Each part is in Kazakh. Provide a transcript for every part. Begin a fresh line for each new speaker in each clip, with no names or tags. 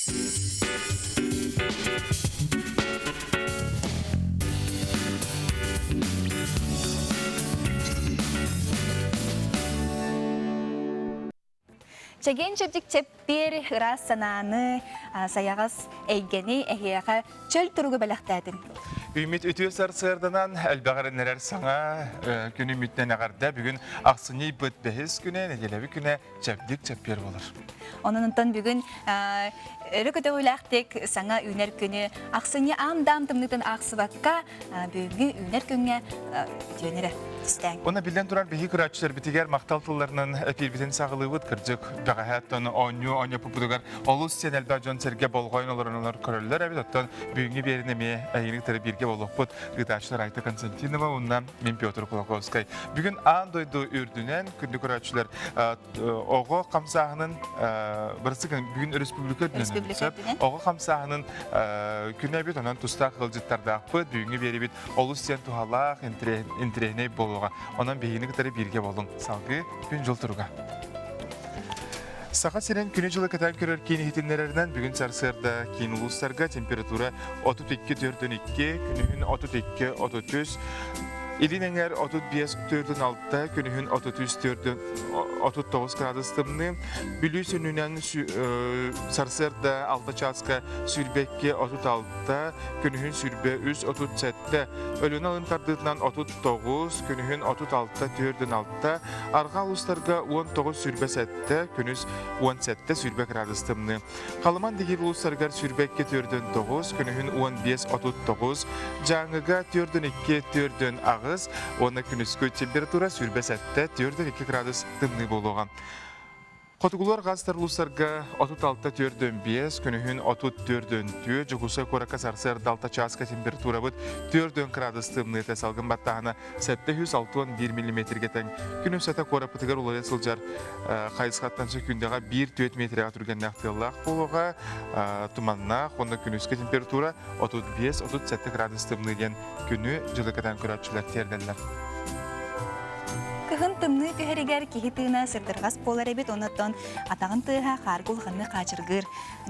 Çegen çeptik çeptir hıras sananı sayağız eygeni ehiyaka çöl turugu belaktaydın.
Ümit ütüyor sarısırdanan elbağarı neler sana günü ümitlen ağarda bugün aksını bütbehiz güne nedelevi güne çeptik çepir olur.
Onundan bugün rököte uylaktık sana üner günü aksını amdam tımlıktan aksıvakka bugün üner gününe ütüyönere isteyen.
Ona bilden duran behi kıraçlar bitiger maktal tıllarının birbirinin sağlığı kırcık. Bağayat onu onyu pupudugar. Olus sen elbağcan serge bolğayın olur körüller. Evet ottan bugün bir yerine ayını tarı birge bolup bud. Gıdaçlar Ayta Konstantinova ondan min Piotr Kulakovskay. Bugün an doydu ürdünen kündü kıraçlar oğu kamsahının burası bugün Respublika dönemi. Oğu kamsahının günü bir onan tusta kılcıtlarda bud. Bugün bir bit olus sen tuhalak intrehne bol. Ondan beyini kadar birge bolun. Salgı gün jol turuga. Sağa senen günü жылы katan körör kini hitinlerden bugün sarsırda kini uluslarga temperatura 32-42, günühün 32-33, İlinenger 35-46, günühün 33-39 grad ısıtımlı. Bülüsününen sarsırda 6 çaska sülbekke 36, günühün sülbe 37. Ölün alın kardığından 39, günühün 36-46. Arka uluslarga 19 sülbe 7, günüz 17 sülbe grad ısıtımlı. Kalıman digir uluslarga sülbekke 49, günühün 15-39. Canıga 42-4 ağız. Ona günüskü temperatura sürbesette 4-2 gradus tımlı boluğan. Qotugular gazlar uluslarga 36-45, günühün 34-4, Jugusa Koraka sarsar dalta çaska temperatura bud 4 gradus tımlı tesalgın battağına 761 mm geten. Günü sata kora pıtıgar olaya sılcar kayısqattan sökündağa 1-4 metrega türgen naqtiyallaq boluğa tumanna. Onda günüskü temperatura 35-37 gradus tımlı gen günü jılıkatan küratçılar terdenler.
Kıhın tımны tüheriger kihi tığına sırdırğas polar ebit onattan atağın tığha qargul xanны qaçırgır.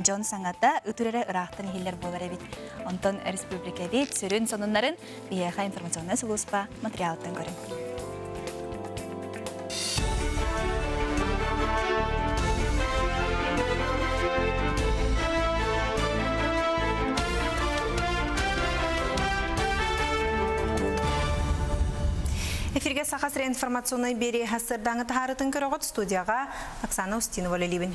John sangata ütürere ıraqtan ihiller polar ebit. Ondan Respublika edit sürün sonunların biyağa informasyonuna suluspa materialatan görün.
Эфирге сахасыр информационный бери хасырдаңы тахарытын көрөгөт студияға Оксана Устинова лелибин.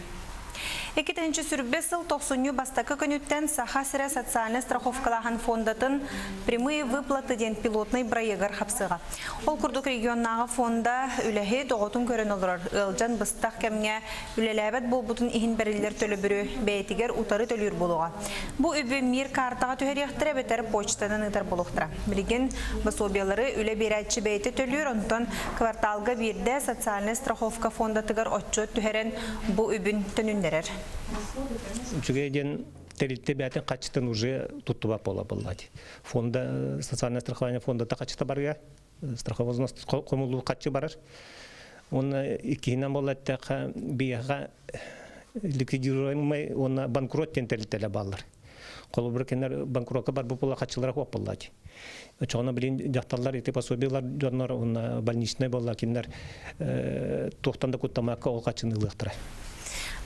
2-нче сүрбе сыл 90 бастакы көнүттен Саха-Сире социальный страховкалахан фондатын прямые выплаты ден пилотный проегар хапсыга. Ол курдук регионнагы фонда үлеһи доготун көрөн олор. Ылжан быстак кемге үлелебет болбутун ихин берилер төлөбүрү бейтигер утары төлүр болуга. Бу үбү мир картага төһөрөктөр бетер почтадан ытар болуктура. Билген басобиялары үле берәтчи бейти төлүр, онтон кварталга бирде социальный страховка фондатыгар отчет төһөрен бу үбүн төнүндерер.
Чугеден терилте бәтен качтын уже туттуба пола буллады. Фонда социальное страхование фонда та качта барга, страховозность комулу качы барар. Он икинен болат та бияга ликвидируемый, он банкрот тентелтеле баллар. Колу биркенер банкротка бар була качылар хоп буллады. Чона билин жакталар эти пособиялар жоннор он больничный болла киндер токтанда куттамакка ол качынылыктыра.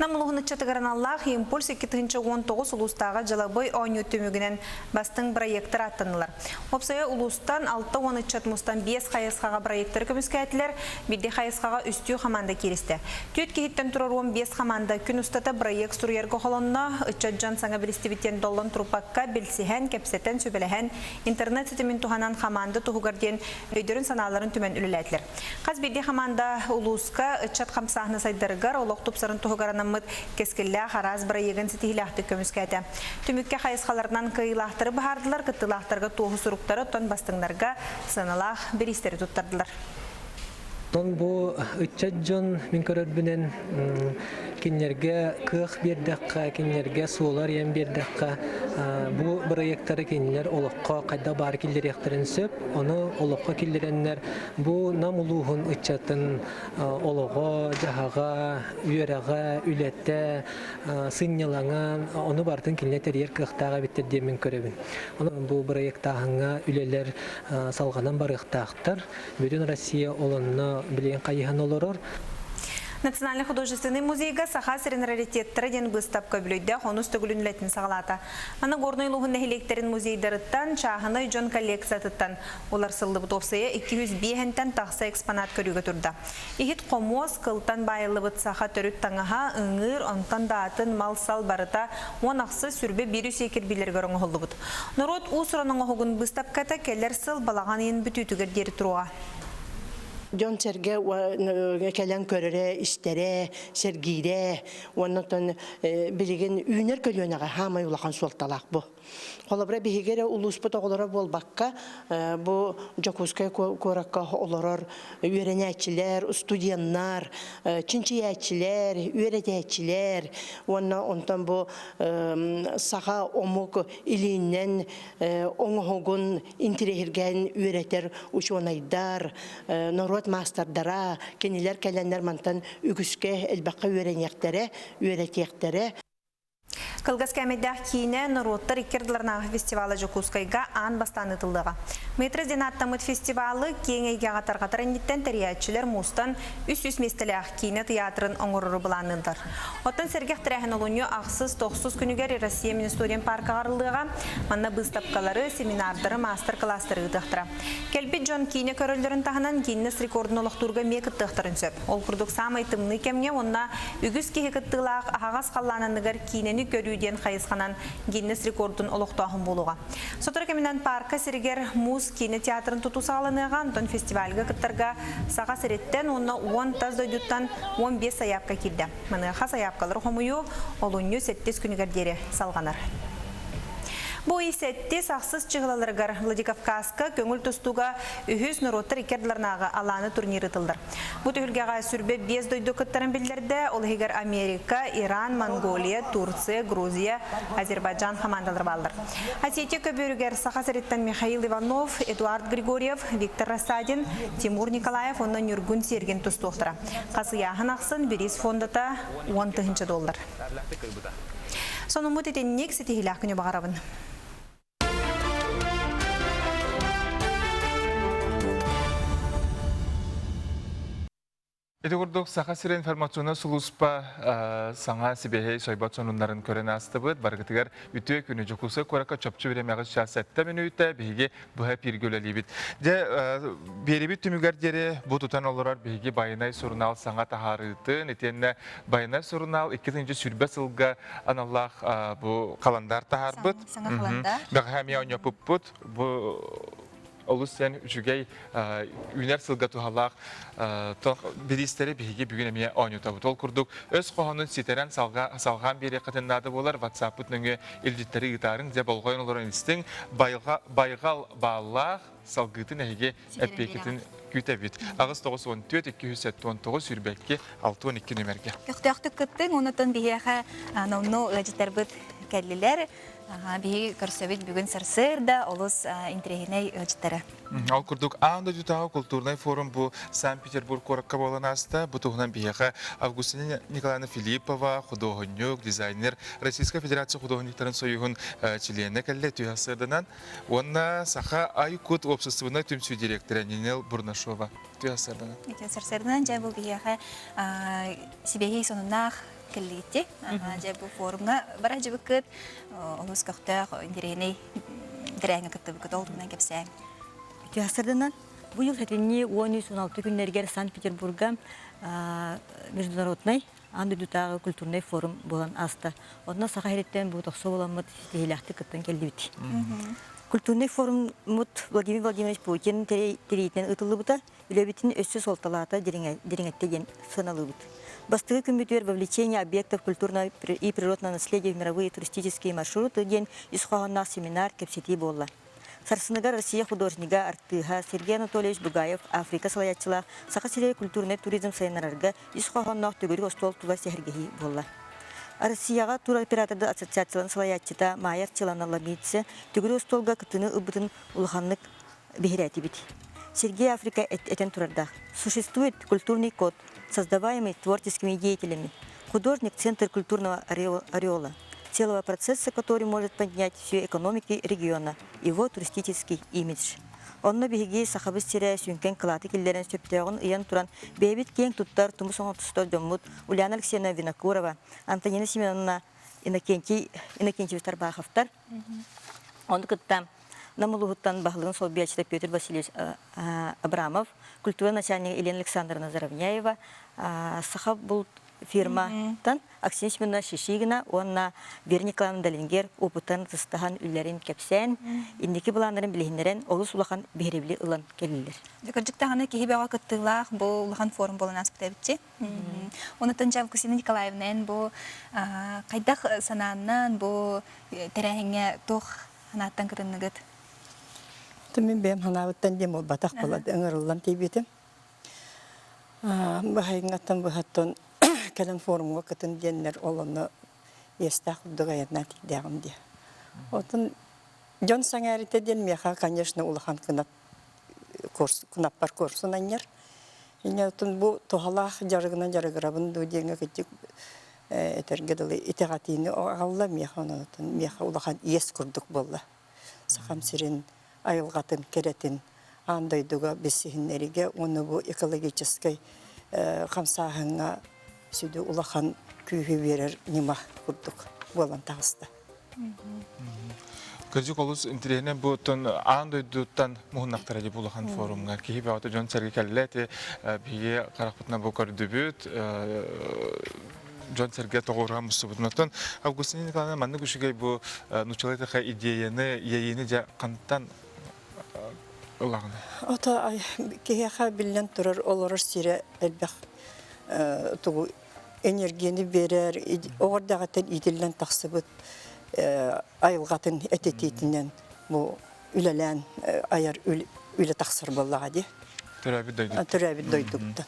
Намылығыны чатығырын Аллах, импульс 2-19 улустаға жылабой ойны төмігінен бастың проекттер аттанылар. Опсая улустан 6-13 мустан 5 қайысқаға проекттер көміске әтілер, бірде қайысқаға үстіу қаманда керісті. Түйт кейттен тұрар 15 қаманда күн ұстата проект сұрыергі қолонына, үтчаджан саңа білістебеттен доллан тұрпаққа білсіхен, кәпсеттен сөбеліхен, интернет сетімен туғанан қаманды тұғығарден өйдерін саналарын түмен үліләтілер. Қаз бірде қаманда улуска үтчат қамсағыны сайдырғар, олық тұпсарын тұғығарынан кескеллә хараз бирайган ситилахты көмүскәтә. Түмүккә хайысқаларынан кыйлахтыры бахардылар, кыттылахтарга тоғы суруктары тон бастыңнарга саналах биристери туттардылар.
Тон бу үтчәҗҗон мин көрөрбүнен кинлерге кых бердакка, кинлерге суулар ем бердакка. Бу проекттары кинлер олоққа кайда бар киллер яктырын сөп, оны олоққа киллереннер бу намулуһун ычатын олого, жахага, үйөрага, үлетте, сыннялаңан, оны бартын кинлетер ер кыхтага биттер демен көрөбүн. Бу проекттагыңа үлелер салганан барыктактар. Бүтүн Россия олонно билен кайыхан олорор.
Национальный художественный музейга саха сирен раритеттері ден выставка бүлейді қонус түгілінлетін сағалата. Аны горной луғын нәхелектерін музейдеріттан чағыны жон коллекциятыттан. Олар сылды бұтопсыя 205-тен тақса экспонат көрігі тұрды. Ехет қомоз қылтан байылы бұт саха түріт таңыға ұңыр, онтан даатын мал сал барыта, он ақсы сүрбе беру секер билерге рөңі ғылды бұд. Нұрот ұсыраның ғығын выставката келер сыл балаған ең бүтүтігер дері тұруға.
Жон серге келен көрөре, истере, сергире, оннан билеген үйнер көлөнага хамай улахан суалталак бу. Холобра бигере улуспут оголора болбакка, бу Жакускай коракка олорор үйренечилер, студенттар, чинчиячилер, үйретечилер, онтан бу сага омук илинен оңогун интерегерген үйретер учонайдар, народ мастардара, кенилер келеннер мантан үгүскө элбакка үйретектере.
Кылгас кәмеддәк кейіне Нұротты Рикердларнағы фестивалы Жокускайга ан бастан ұтылдыға. Метріз ден аттамыт фестивалы кеңейге қатар-қатар әндеттен тәриятчілер мұстан үс-үс местіләқ кейіне театрын оңырыры бұланындар. Оттан сәргеқ тірәхін олынyo ақсыз-тоқсыз күнігер Россия Министориян парка ғарылыға, манна бұстапқалары, семинардары, мастер-кластары ұтықтыра. Келбет жон кейіне көрілдерін тағынан кейінес рекордын олықтырға мекіт тұқтырын сөп. Ол күрдік самай тымны кемге, онна үгіз кейекіттілақ ағас қаллананығар кейінені көруден қайысқанан Гиннес рекордын олықтағын болуға. Сотыр кемінен парка сірігер муз кейіні театрын тұту сағаланыған, тон фестивальға күттірға саға сіреттен онна 10 таз дойдуттан 15 саяпқа келді. Мұныға саяпқалар қомыю олуыню 7 күнігердері салғанар. Бу исетти сақсыз чығылаларығар Владикавказка көңіл тұстуға үхіз Нұротты Рикердларнағы аланы турниры тылдар. Бұ түхілгеға сүрбе 5 дойду күттарын білдерді, ол егер Америка, Иран, Монголия, Турция, Грузия, Азербайджан командалар балдар. Осетия көбірігер Сақасыреттен Михаил Иванов, Эдуард Григорьев, Виктор Расадин, Тимур Николаев, онна Нюргун Серген тұстуқтыра. Қасыяғын ақсын Берис фондата $10,000. Соның мұт етеннек сетігілі күні бағарабын.
Эдегордок саха сирен информационна сулуспа саңа сибехей сойбат сонуннарын көрен астыбыт. Баргытыгар үтө күні жокусы көракка чопчу беремеғыз шасетті минуйта бейге бұға пиргөлелейбит. Де беребит түмігер дере бұ тұтан олырар бейге байынай сұрынал саңа тахарытын. Етенне байынай сұрынал 2-ші сүрбе сылға аналлах бұ қаландар тахарбыт.
Саңа қаландар.
Бәғамия оня пұппыт. Олус сен үчүгей үнер сылга тухалақ билистері бейге бүгін әмия ойнута бұт. Ол күрдік өз қоғанын сетерен салған бері қатыннады болар. WhatsApp үтніңі елдеттері ұтарын де болғайын оларын істің байғал бағалақ салғытын әйге әппекетін күтәбет. Ағыз 914-279 сүрбәкке 612 нөмерге.
Көқтіяқты күттің, онытын бейеға науну ғажеттер бұд кәлілер. Бейі көрсөбет бүгін сарсырда олыс интригиней ғажеттері.
Ал күрдік аңда жүтағы культурный форум бұл Санкт-Петербург коракка болан аста. Бұтығынан бейеға Августина Николаевна Филиппова, художник, дизайнер, Российская Федерация художниктарын союғын члены кәлі түйасырдынан. Онна саха Айкут обществына түмсүй директоры Нинел Бурнашова түйасырдынан.
Түйасырдынан жай бұл бейеға сибегей сонынақ кәлігітте. Жай бұл форумға бара жібікіт, олыс көқтіғ, индирегіней дірәңі күтті бүкіт олдығынан кепсәң.
Түйасырдынан бұл ел хәтіне 10-16 күннергер Санкт-Петербурга международный андыдутағы культурный форум болан аста. Одна саға хәреттен бұл тоқсы боламыд тегеләқті күттін келді біті. Культурный форум Владимир Владимирович Путин терейтен ұтылы бұта, үлебетін өссі солталата дереңеттеген сыналы бұт. Бастығы күмбетер вовлечение объектов культурного и природного наследия в мировые туристические маршруты ден исхуаннақ семинар кепсети болла. Сарсыныгар Россия художнига артыга Сергей Анатольевич Бугаев Африка салаятчылар Сахасире культурный туризм сайнарарга исхохоннох түгүрү остол тула сехергеhi болла. Россияга туроператорды ассоциациялан салаятчыта Майер Челаналамитсе түгүрү остолга кытыны ыбытын улханнык бихирятибит. Сергей Африка этен турарда. Существует культурный код, создаваемый творческими деятелями. Художник – центр культурного ореола, целого процесса, который может поднять всю экономику региона, его туристический имидж. Он на береге сахабыз тиря сюнкен клаты киллерен сөптеғын ыян туран бейбит кең туттар туму соңы тұстар дөммут Ульяна Алексеевна Винокурова, Антонина Семеновна Иннокентьевич Тарбаховтар. Он кыттам намылуғыттан бағылығын сол биячыда Петр Васильевич Абрамов, культура начальника Елена Александровна Заровняева, сахаб бұл фирма-тан Аксинья Семеновна Шишигина, онна Вера Николаевна Далингер, опытан тыстахан үллерин кепсен, индеки бұланларын білігіндерін олыс улахан бейревлі ұлан келілер.
Декорджиктағаны кейі бәға күттілақ, бұл улахан форум болын аспыта бітче. Онытын жав Кусина Николаевнен бұл қайдақ сананынан бұл тәрәхіңе тоқ ханаттан кірінігіт.
Мен бәм ханавыттан дем ол батақ болады, ыңырылдан тейбетім. Бұхайын аттан бұхаттан кәлін форумға күтін денлер олыны естақ ұдығайына тейдеғім де. Отын жон саңарите ден меха, конечно, улахан күнаппар курсын анер. Ене отын бұл тоғалақ жарығынан жарығырабын дөдеңі күттік әтергеділі итеғатыйны оғалла меха, меха улахан ес күрдік болды. Сақам сирен айылғатын керетін андайдыға бесігінлеріге, оны бұл экологическай қамсағыңа сөйді улахан күйгі берер нема күрдік болан тағысты.
Кыржык олус интернетне бутун андойдуттан мухнактара деп улахан форумга кихи баута жон серге келлети бие каракпытна бу көрдүбүт Джон Сергей Тогорам Субнатон Августин Николаевна манны күшігей бұл нучалайтақа идеяны ейіні жа қанттан ұлағыны?
Ота кейеға білен тұрар оларыр сире әлбәқ тұғу энергияны берер, оғырдағатын иделен тақсы бұд айылғатын әтететінен бұл үлелән аяр үлі тақсыр болаға де. Түрәбі дойдықты.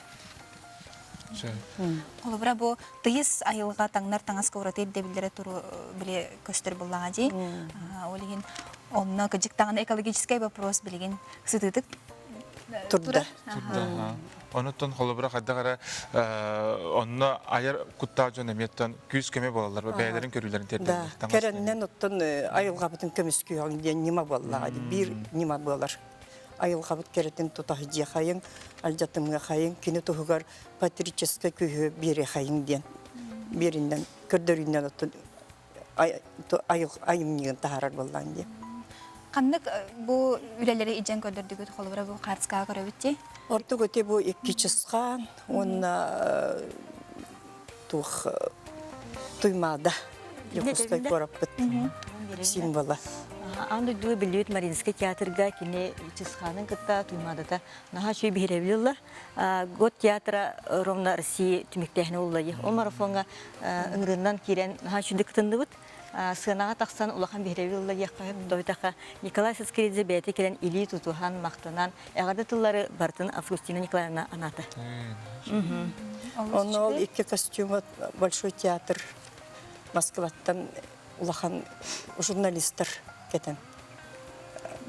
Олыбыра бұл тыйыз айылға таңнар таңас көвратыр дебілдері тұру біле көстер болаға дей. Олеген онына көжік тағын экологическай вопрос білеген сытытык
тұрды.
Онуттан холобыра қайдағара онына айыр құттаа жон әметтен күйіз көме болалар, бәйелерін көрілерін терден.
Кәріннен оттан айылға бұтын көміз күйіғын ден нема болаға дей, бір нема болар. Айылғабыт керетін тұтағы де қайын, алжатымға қайын, кені тұғығар патрическа күйі бере қайын ден. Берінден, көрдерінден айымнеген тағарар болған де.
Қаннық бұл үлелері иджен көрдірдігі қолыбыра бұл қарысқаға көрі бітте?
Орты көте бұл 2 чысқан, оны тұймада, еқұстай көріп біт символы.
Анды дуы билет Маринский театрга кине чисханын кытта туймадата наха чүй биревлилла год театра ровно Россия түмектехне уллайы ол марафонга ыңрыннан кирен наха чүйдик тындыбыт сынага таксан улахан биревлилла якка дойтака Николай Сыскеридзе бәйте келен или тутухан мактанан ягада тыллары бартын Августина Николаевна аната.
Он ол 2 костюмы большой театр Москваттан улахан журналисттер кетен.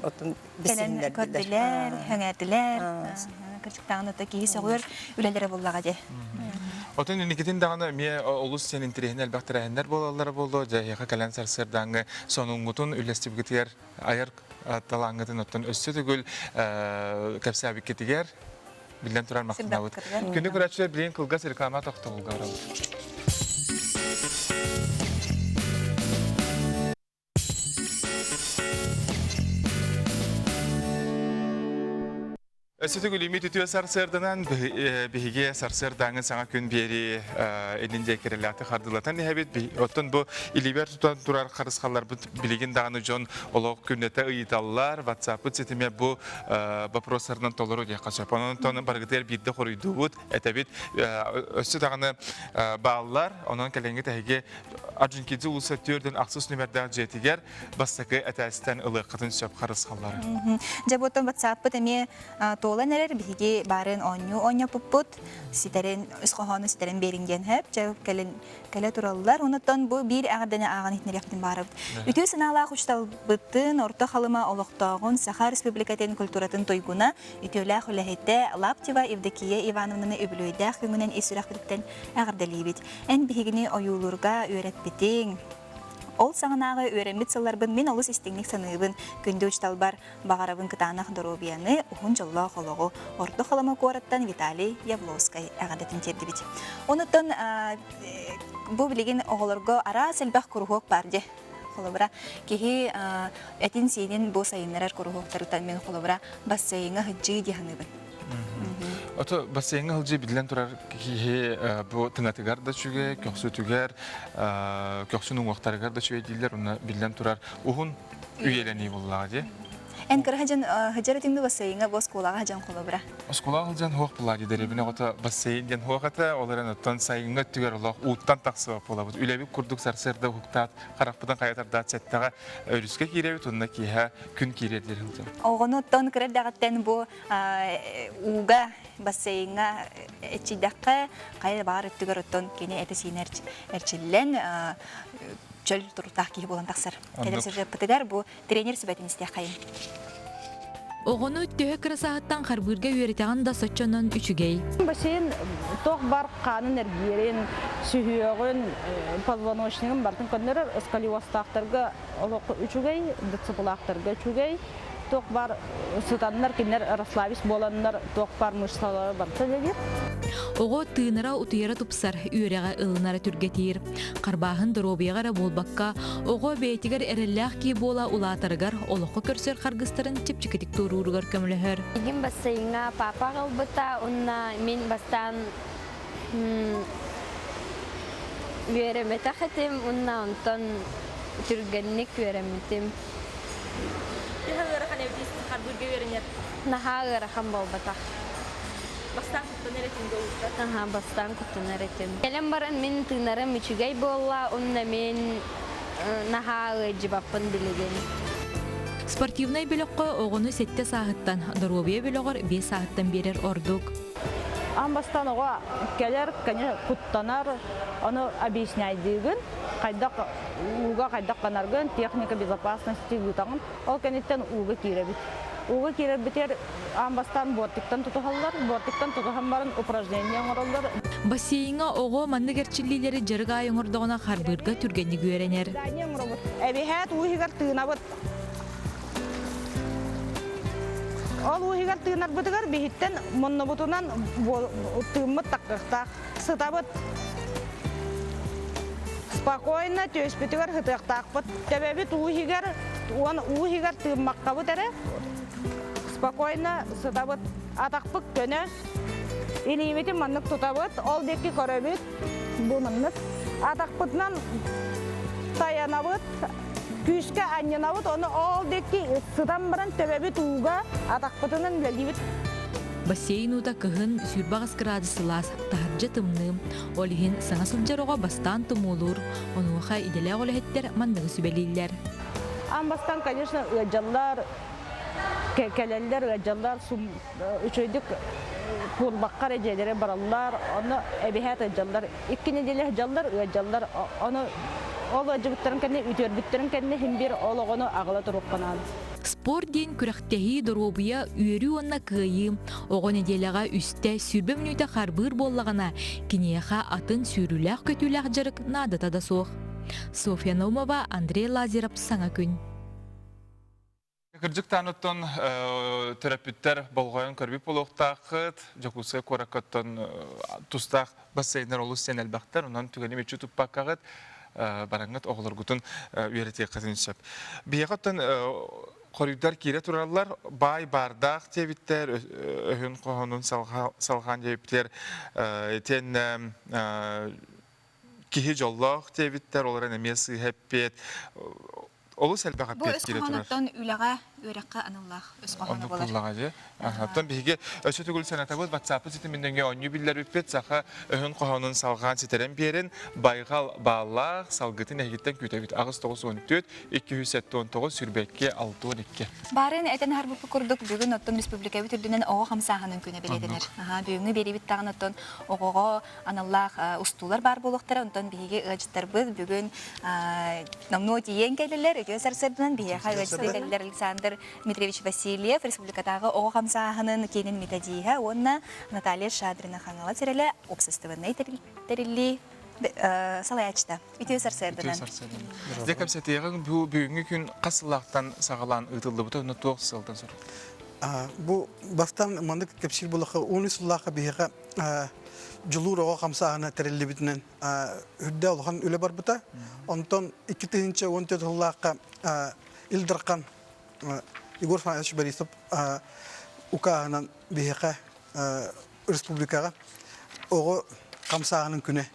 Отын бесінлер
көрділер, хөңәтілер, кірчіктағын өті кейі соғыр үлелері болаға де.
Отын үнекетін дағаны ме олыс сен интерехін әлбәқтір әйіндер болалары болды, жайыға кәлән сарсырдаңы сонуңғытын үлесті бүгітігер айыр талаңғытын оттын өссі түгіл кәпсі әбіккетігер білден тұрар мақтына бұд. Күнді күрәтшілер білейін қылғас реклама тоқты бұлға аралы. Өсөтү гүлүмит үтүө сарсырдынан биһиге сарсырдаңы саңа күн бери элинде керелаты хардылатан эбит оттон бу иливер тутан турар карыскалар билигин даганы жон олог күннете ыйталлар WhatsApp сетиме бу вопростардан толору дия качап онон баргытер бирде хорuyдубут этебит өсө даганы бааллар онон келенге теге Аржинкиди улуса төрдөн аксыз номерден жетигер бастакы этастан ылыкытын сөп карыскалар.
Жаботон WhatsApp теме тола нерер биги барын оню пуппут ситерен исхоны ситерен беринген хеп жабып келе тураллар онотон бу бир агадана аган итнеректин барып үтө сынаала хушталбыттын орто халыма олоктогун Саха Республикатын культуратын тойгуна үтөлө хулехете Лаптева Евдокия Ивановнаны өбүлөйдө күнгүнөн эсүрактыктан агырдалыбит эн бигини оюлурга өйрөтбитиң Ол саңынағы өремит сыларбын мен олыс истеңнік саныбын күнді ұшталбар бағарабын кытанақ доробияны ұғын жылла қолығы орты қалама қораттан Виталий Явловскай әғадатын терді бет. Онытын бұл білеген оғылырғы ара сәлбәқ күрғоқ барды. Қолыбыра кеге әтін сейден бұл сайынларар күрғоқтарытан мен қолыбыра бассайыңа ғыджы дегенібін.
Ото бассейн алжы билен турар ки бу тынатыгар да чүге, көксүтүгер, көксүнүн уактарыгар да чүге дилер, уна билен турар ухун үйелени буллага ди.
Эн кырхажан хаҗаратыңды бассейнга бос кулага жан колобра.
Оскулага жан хок булагы деребине ото бассейн ден хоката, оларын оттон сайынга түгер олог уттан таксы болобут. Үлебик курдук сарсырда хуктат, каракпыдан каятарда сеттага өрүскө киребит, унда киха күн кирерлер хылжан.
Огону тон кирер дагаттан бу уга бассейнга эчидакка кайда бар түгер оттон кене этесинер эрчиллен чөл туртак ки болан таксыр. Келесеже пытыгар бу тренер сүбәтин истә кайын.
Оғыны өттігі кірісағыттан қарбырға өретіған да сочонын үшігей.
Бассейн тоқ бар қанын әргерін, сүйеғін, позвоночнигін бартын көндері сколиостақтарға олықы үшігей, дыцыпылақтарға үшігей. Тоқ бар сұтанлар, кенер Рославис боланлар, тоқ бар мышсалары барты дегер.
Оғы тыынара ұтыйара тұпсар, үйреға ылынара түргетейір. Қарбағын дұробияғара болбаққа, оғы бейтігер әрілләқ кей бола улатарығар, олықы көрсер қарғыстарын тепчікетік тұрурығар көмілігір.
Егін бассейнға папа қалбыта, онна мен бастан үйереметі қытым, онна онтан түргеннік үйереметім. Наха ғырахан болбатақ.
Бастан күттен әретін болуға?
Аха, бастан күттен әретін. Келем барын мен тыңнарым үчігей болла, онна мен наха ғыжыбаппын білеген.
Спортивнай бөліққа оғыны сетте сағыттан, дұробия бөліғыр 5 сағыттан берер ордук.
Бастан оға келер, кәне құттанар, оны объясняйдығын, уға қайдақ қанарғын, техника безопасности ұтағын, ол кәнеттен уға керебіт. Уға керебітер бастан бортиктан тұтығалар, бортиктан тұтыған барын упражнения оңыралар.
Бассейнға оғы манны керчілілері жырға айыңырдығына қарбырға түргенді көренер.
Әбейхәт уғығар тығынабыт. Ол уғығар тығынар бұтығар бейхіттен мұнны бұтынан тығымыт таққықтақ, сытабыт. Спокойно төспетігер хытықтақ бұт. Тәбәбіт уғығар тығымаққа бұт әрі. Спокойно сытабыт. Атақпық көні. Илейметі мұннық тұтабыт. Ол декі көребіт. Бұл мұннық. Атақпытынан таянабыт. Күшке аннанабыт. Оны ол декі сытам баран төбәбіт уға атақпытынан білебіт.
Бассейн ута кыһын сүрбағыз градусылас тахаржа тымны. Олихин саңа сылжароға бастан тымулур. Онуға иделе олехеттер мандығы сүбелейлер.
Бастан, конечно, ыжаллар, келелер, ыжаллар, үчөйдік пулбаққар әжелері бараллар, оны әбихәт ыжаллар. Иккен еделе ыжаллар, ыжаллар, оны ол ыжыбыттарын кәне, үтербіттарын кәне, химбер олығыны ағыла тұрыққанады.
Спорт ден күрәқтәхи дұробия үйері онна күйі, оғын еделеға үсті сүрбе мүніті қарбыр боллағына, кенеяға атын сүріләқ көтіләқ жарық надатада соқ. Софья Наумова, Андрей Лазеров, Саңа күн.
Кыржык таныттон терапевттер болғайын көрбіп болуқтақыт, жакусы коракаттон тустақ бассейнер олу сен әлбақтар, онан түгені мечу тұппаққағыт, бараңыт оғылыргутын үйерете қатын сөп. Бияғаттан Koruyudar kire turarlar, bay bardaq tebitler, öhün qohunun salğan tebitler, ten kihi jollaq tebitler, olara nemesi heppet, olu selbe
Бу
heppet
өс
kire turar.
кохоноттон үләгә үрәккә аныллах өс кохоны
Onu
булар.
kullağacı. Hatta bihi ösü tügül senata bu WhatsApp siteminden onyu biller üpet saha öhün qohonun salğan siteren berin baygal bağlaq salgıtın ehgitten kütebit ağız 914 279 sürbekke 612.
Барын этен харбы курдук бүгүн оттон республика бүтүрдүнөн ого хамсаганын күнү белетенер. Бүгүнгү берибит тагын оттон огого аналлах устулар бар болуктар, онтон биги ыжыттарбыз бүгүн намно тиен келелер, өсөрсөрдүнөн бие хайвачтыгылар Александр Дмитриевич Васильев республикадагы ого хамсаганын кенин методига, онна Наталья Шадрина хангала тереле общественный терилли салаячта. Өсөрсөрдүнөн.
Декап сетегин бу бүгүнгү күн касылактан сагалан ытылды бу 9 жылдан sonra.
Bu bastan mandık kapşir bulakı 13 yıllığa bihiga julur oğa kamsağına terelli bitinen hüdde olağan öyle bar buta. Ondan 2014 yıllığa ildirkan Igor Fanatovich Borisov ukağının bihiga respublikaga oğa kamsağının küne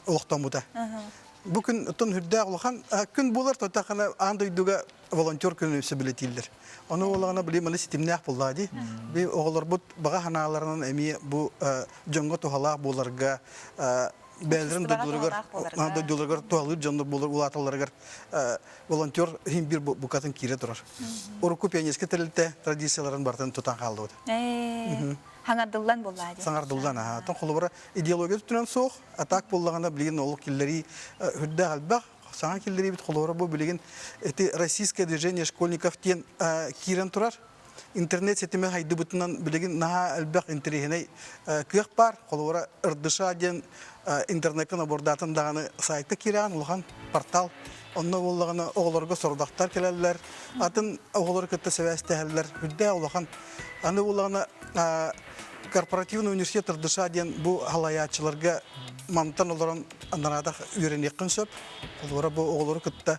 olaqtan buta. Bugün ton hüdde olağan gün bular totakana andayduga волонтер күнүсү билетилдер. Аны олагана билем аны системнак булды. Би оголор бут бага ханаларынан эми бу жоңго тухалак буларга бәлдерин додуларга тухалыр жоңдор булар улаталарга волонтер хим бир букатын кире турар. Уруку пионерский тилде традицияларын бартын тутан калды.
Хаңардылдан булды.
Саңардылдан. Тон холобара идеология түнөн соқ атак буллаганда билген ол киллери хүддә албак Саңа келдері бит қолуыра бұл білеген российское движение школьников тен кирен тұрар. Интернет сетіме хайды бұтынан білеген наға әлбәқ интернетіне көк бар. Қолуыра ұрдыша ден интернеттен абордатын дағаны сайты кирен ұлған портал. Онна олағаны оғыларға сұрдақтар келелер. Атын оғылар көтті сәвәсті әлілер. Үдді олаған. Аны олағаны корпоративный университет ұрдыша ден бұл халаятчыларға мантан оларын анданадақ үйренекін сөп. Олары бұл оғылары күтті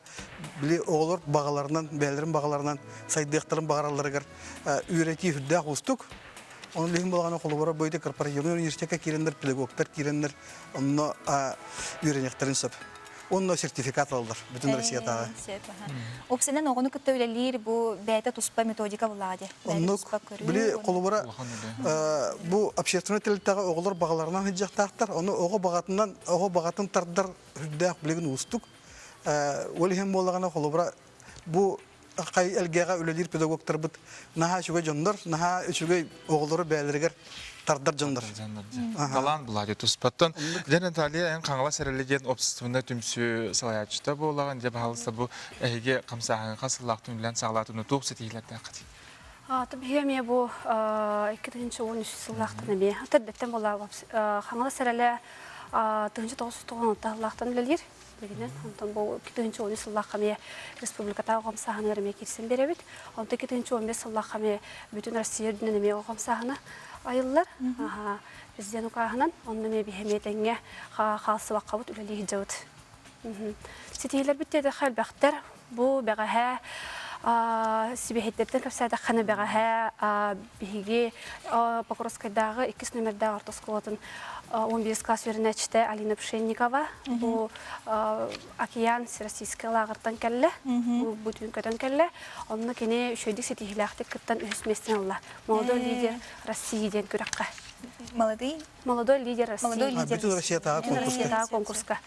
біле оғылар бағаларынан, бәлерін бағаларынан, сайдықтарын бағараларығар үйреті хүдді ұстық. Оның леген болғаны қолуары бойды корпоративный университетке керендер, педагогтар керендер, оны үйренектерін сөп. Онна сертификат алдар бүтүн Россиядагы.
Опсенен огону күттө үлелир бу бәйте туспа методика булагы.
Оннук били колубара бу общественный тилдеги оголор багаларынан хижактактар, оны ого багатынан ого багатын тардар хүддәк билеген устук. Олихем болгана колубара бу кай элгега үлелир педагогтар бут наха шуга жондор, наха шуга оголору бәйлергер тардар жондор.
Талан булади туспаттан. Жана Наталья эн каңала серелеген обстывында түмсү салаячта болаган деп халыста бу эге камсаган касылактын билен сагалатыны топ сетилерде кати.
Табиһи бу 2013 жыллактан эме таддеттен бола каңала сереле 1990 жыллактан билер. Дегенен, онтон бу 2013 жыллакка ме республикада камсаган эреме кирсен беребит. Онтон 2015 жыллакка ме бүтүн Россия дүнүнө ме камсаганы айыллар. Президент укагынан онны ме бихеметеңге халсы вакабыт үлелиги жабыт. Сетилер биттеде халбактар бу бегаха сибехеттен капсада хана бегаха биге Покровскайдагы 2 номердагы ортосколатын 11 класс вернечте Алина Пшенникова бу океан российский лагыртан келле бүтүн көтөн келле онны кене үшөйдүк сетилахты кыттан үсместен алла молодой лидер России ден күракка молодой лидер России конкурска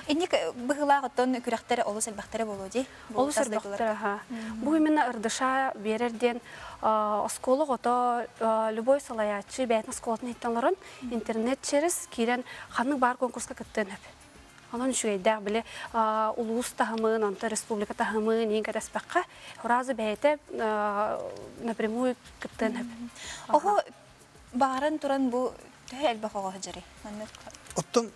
Инник быгылагыттан күрәктәре олус элбәхтәре болуди.
Олус элбәхтәре. Бу именно ырдыша берерден осколы гото любой салаячы бәйтен осколатын иттанларын интернет через кирен ханның бар конкурска кыттынып. Анан шуйда биле улус тахымын, анта республика тахымын ин кадаспакка разы бәйте напрямую кыттынып.
Ого барын туран бу элбәхого хаҗари.
Оттон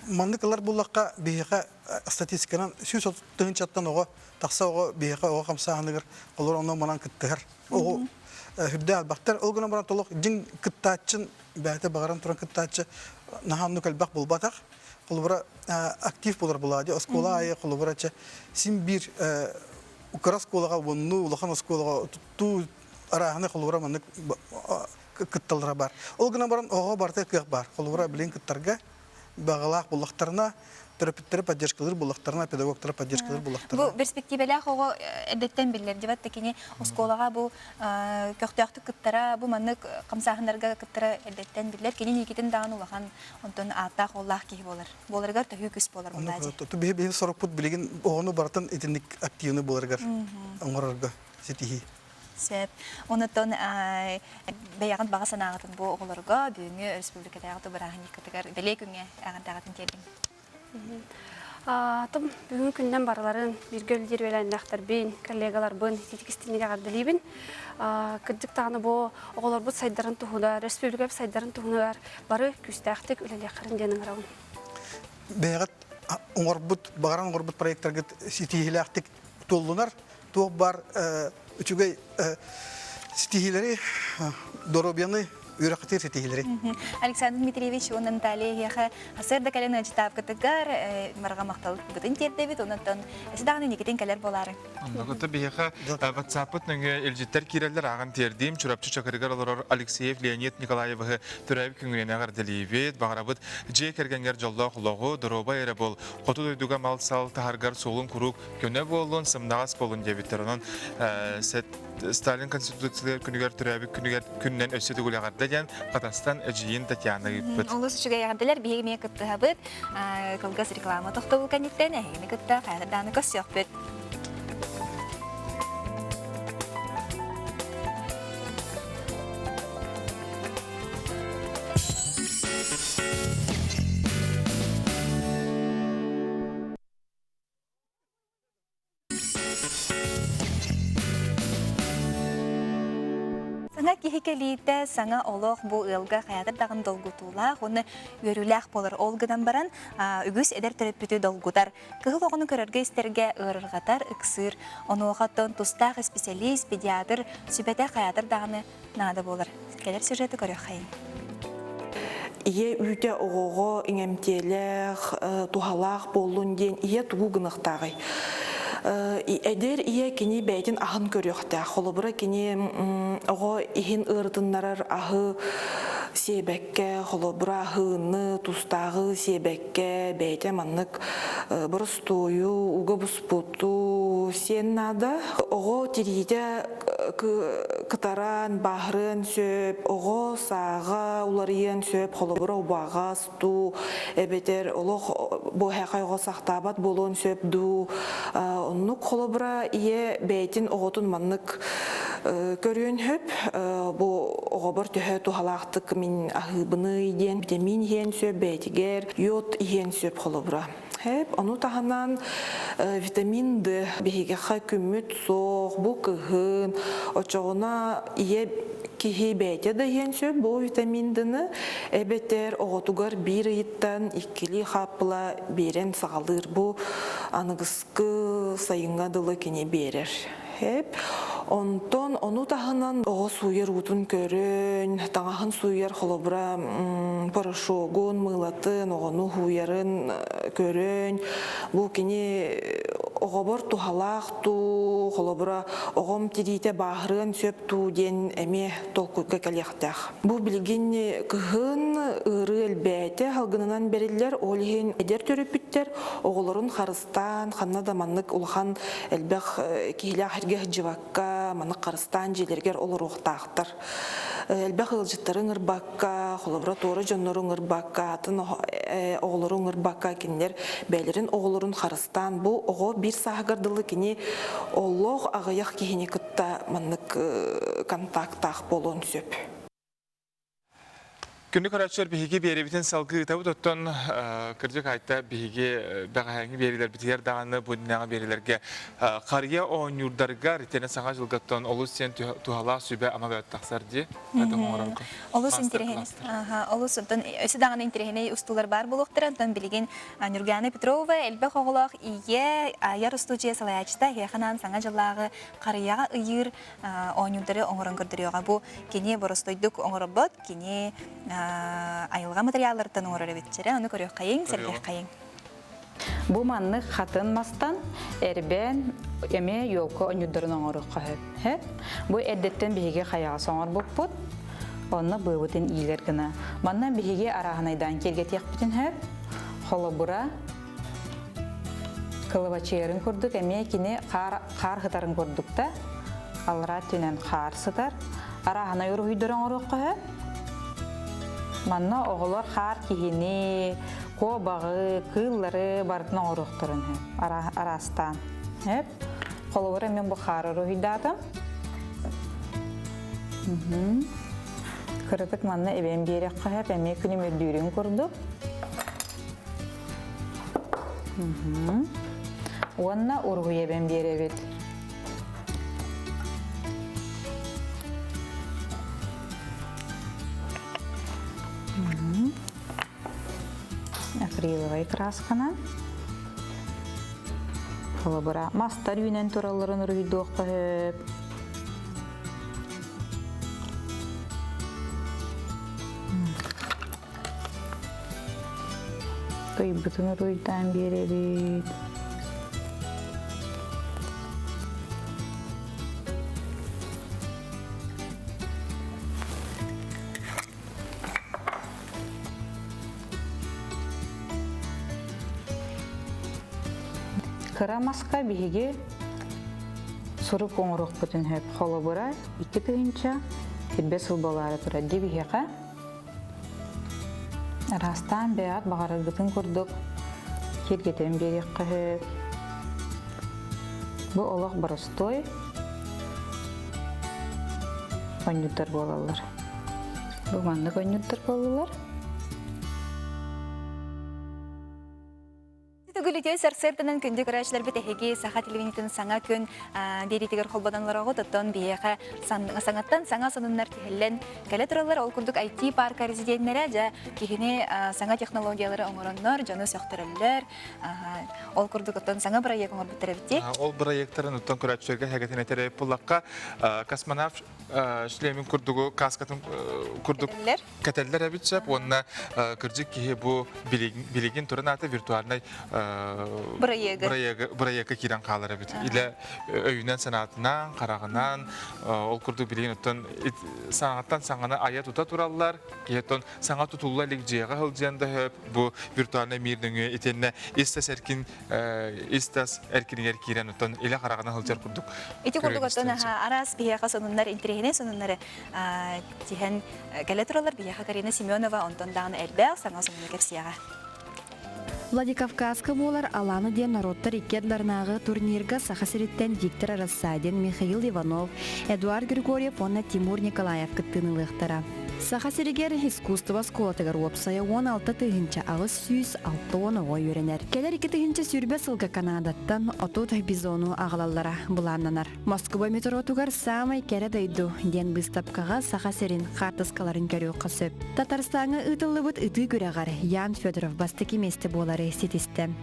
мандыкалар буллакка бияга статистиканан сүз тынчаттан ого такса ого бияга ого камсааныгыр олор оно манан кыттыгар ого хүддә албактар олгына баран толок жин кыттачын бәйте багаран туран кыттачы наханны калбак булбатак олбара актив булар булади оскола ай олбарачы сим бир Украс сколага вонну улахан сколага ту арахны холура маннык кытталдыра бар. Ол гына баран ого барты кык бар. Холура билин кыттарга багалак булактарына терапевттер поддержкалар булактарына педагогтар поддержкалар булактарына.
Бу перспективалах ого эдеттен биллер дебат текини осколага бу көктөктү кыттара бу маннык камсахындарга кыттара эдеттен биллер кини никитин даган улахан онтон ата холлах ки болар. Боларга төгү күс болар булажы.
Ту бе сорокпут билген огону бартын этинник активны буларгар. Оңорорга сетихи.
Сеп, онотон бәяган бага санагатын бу оголорго бүгүнкү республикадагы барахын категор беле күнгө агантагатын келдим.
Тым бүгүн күндөн барларын биргөлдер белендактар бен коллегалар бен тетикистинеге гардылыбын. Кырдык таны бу оголор бу сайдарын тухуда, республика сайдарын тухуналар бары күстәхтик үлелeklerin денин арабын.
Бәягат оңорбут багаран оңорбут проекттарга сетихилактик толлунар, тук бар үчүгөй стихилери доробьяны үйрәктер сетихилери.
Александр Дмитриевич онын талияха асырда кален ажитап кытыгар марга макталып бутын тердебит онтон эсдаганы никитин келер болары.
Онда бияха WhatsApp-т нөңө элҗиттер киреллер аган тердим чурапчы чакыргар олор Алексеев Леонид Николаевы төрәп күңгенә гардалибет багарабыт же кергәнгәр жолда хлогы дороба эре бол коту дойдуга мал сал таһаргар солун курук көнә болун сымнагас болун дебиттер онон сет Сталин конституциялар күнүгәр төрәбик күннән өсөтү гүләгәрдә дигән Казакстан әҗиен Татьяна гыппыт.
Улус үчүгә ягдылар биһиме кыттыһабыт кылгас реклама тохтобул каниттен әйне кытта хәдәне көсөкпет. Кихикелите саңа олох бу ылга хаятыр дагын долгутулах, оны өрүлах болар олгыдан баран үгүс эдер төрөпүтү долгутар. Кыгыл огону көрөргө истерге ырыргатар ыксыр, оны огаттон тустах специалист, педиатр, сүбете хаятыр дагыны нада болар. Келер сюжети көрөк хайын.
Ие үйте оғоға иңемтелек, тухалақ болуын ден, ие тугу гынықтағай. Эдер ие кини бәйтін ағын көріқті. Холобыра кини оға ихин ырдынларар ағы себекке, холобыра ағыны, тустағы себекке, бәйте маннық бұрыстойу, уға бұспуту, сен нада. Оға терейде кытаран, бағырын сөп, оға саға, уларыйын сөп, холобыра убаға сту, әбетер олық бұхайқайға сақтабат болуын сөп ду. Оннук холобыра ие бәйтін оғытын маннық көрген хөп, бұ оғабыр төхі тухалақтық мен ағыбыны иден, витамин ен сөп, бәйтігер, йод ен сөп холобыра. Хеп, ону тағынан витамин D, бейгеға күміт соқ, бұ кығын, очағына ие кихи бәйте да ен сөп, бұ витамин D-ны әбетер оғытуғар бір иттан иккілі қапыла берен сағалыр. Бұ анығысқы сайынға дылы кене берер. Хеп, онтон ону тағынан оғы суйыр ұтын көрін, таңағын суйыр холобыра порошогын, мылатын, оғыны хуярын көрін. Бұл кене оғабыр тухалақ ту, холобыра оғым терейте бағырын сөп ту ден әме толқуйқа кәлектәқ. Бұл білген күхін ұры әлбәйті халғынынан берілер, олығын әдер төріпіттер, оғыларын қарыстан, қанна да маннық ұлған әлбәқ кейлі жывакка, маны қарыстан желергер олар оқтақтыр. Әлбәқ ұлжыттарын ұрбаққа, қолыбыра торы жонларын ұрбаққа, атын оғыларын ұрбаққа кенлер бәлерін оғыларын қарыстан. Бұл оғы бір сағырдылы кені олық ағаяқ кейіне күтті маннық контактақ болуын сөп.
Күнді қаратшылар бігі беребетін салғы табы тоттон кірдік айтта бігі бағайыңы берілер бітігер дағаны бұдынаға берілерге қария оң юрдарға реттені саңа жылғаттон олыс сен тухала сөйбе ама бәйт тақсар де?
Олыс интерехіне. Олыс өсі дағаны интерехіне ұстулар бар болуқтыр. Антон білген Нюрганы Петрова әлбәқ оғылақ ие аяр ұстучия салаячта хеқанан саңа жылағы қарияға үйір оң юрдары оңырын көрдіріға. Бұл кене бұрыстойдық оңырыбыт, кене айылға материаллардан оңырыр бетчері, оны көрек қайың, сәргек қайың.
Бу манны хатын мастан эрбен эме йолко онюдарын оңорукка хөп. Бу эддеттен биһиге хаяга соңор буппут. Онна быыбытын ийлер гына. Маннан биһиге араханайдан келгетек бүтүн хөп. Холобура кылыбачерин курдук, эме кини кар хытарын курдук да. Алра түнен кар сытар. Араханай уруйдарын оңорукка хөп. Манна оголор кар кихини кобагы, кыллары бардын оңоруктарын арастан. Холобура мен бу кар уруйдатым. Кырытык манна эбен берек кахап, эме күнү мөлдүрүн курдук. Онна ургу эбен беребит. Акриловый краскана. Холобура мастар үйнен тураларын уруйдук кахап. Bütün rüyden biri. Kıramaska bihigi suru kongruk bütün hep holobura iki tığınca hibes ulbaları tura dibihiqa. Rastan beyat bağırgıtın kurduk, kirgeten berek qıhıp. Bu olaq barastoy, konyutar bolalar. Bu manlı konyutar bolalar.
Гүлүтө сарсыртынан күндү көрәчләр бит эһиги саха телевизиятын саңа күн беритигер холбаданларга тоттон бияка саңаттан саңа сонуннар тихеллен келе туралар ол курдук IT парк резидентлери жа кихини саңа технологиялары оңороннор жаны сөктөрөллөр ол курдук оттон саңа проект оңор битеребити
ол проекттарын оттон көрәчләргә хәгәтенә терәп буллакка космонавт шлемин курдугу каскатын курдук кәтәлләр әбитсәп онна кырҗык ки бу билигин турынаты виртуальный Buraya kiran kalır bit. İle öyünen sanatından, karağından, ol kurdu bilgin ötten sanattan sangana ayet tuta turallar. Kiyeton sanat tutullar ligciye hılcanda hep bu virtualne mirdüngü itenine istas erkin istas erkin kiran ötten ile karağından hılcar kurduk.
İti kurduk ötten aras biyaka sonunlar interihine sonunları tihen gele turallar biyaka Karina Semyonova ondan dağını elbel sana sonunu kepsiyağa.
Владикавказка болар аланы ден народтар иккедларнағы турнирга сахасириттен Виктор Рассадин, Михаил Иванов, Эдуард Григорьев, онна Тимур Николаев кыттынылықтара. Сахасиригер искусство сколатыгар опсая 16 тыгынча ағыз сүйіс 6 оныға үйренер. Келер 2 тыгынча сүрбе сылға Канадаттан отут бизону ағылалара бұланнанар. Москва метротугар самай кәрі дайду ден быстапкаға сахасирин қартыскаларын көрі қысып. Татарстаңы ұтылы бұд ұты көріғар Ян Федоров бастыки месті болары сетісті.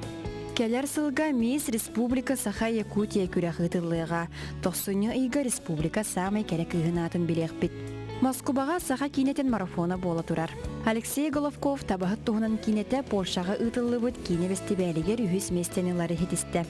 Келер сылга Мисс Республика Саха-Якутия күрәқ ұтылыға, 90 иға Республика самай кәрі күйінатын білек бит. Москваға саха кинетен марафона бола турар. Алексей Головков табахыт туғынан кинете Польшаға ұтылы бұд кине вестибәлігер үйіс местенелары хетісті.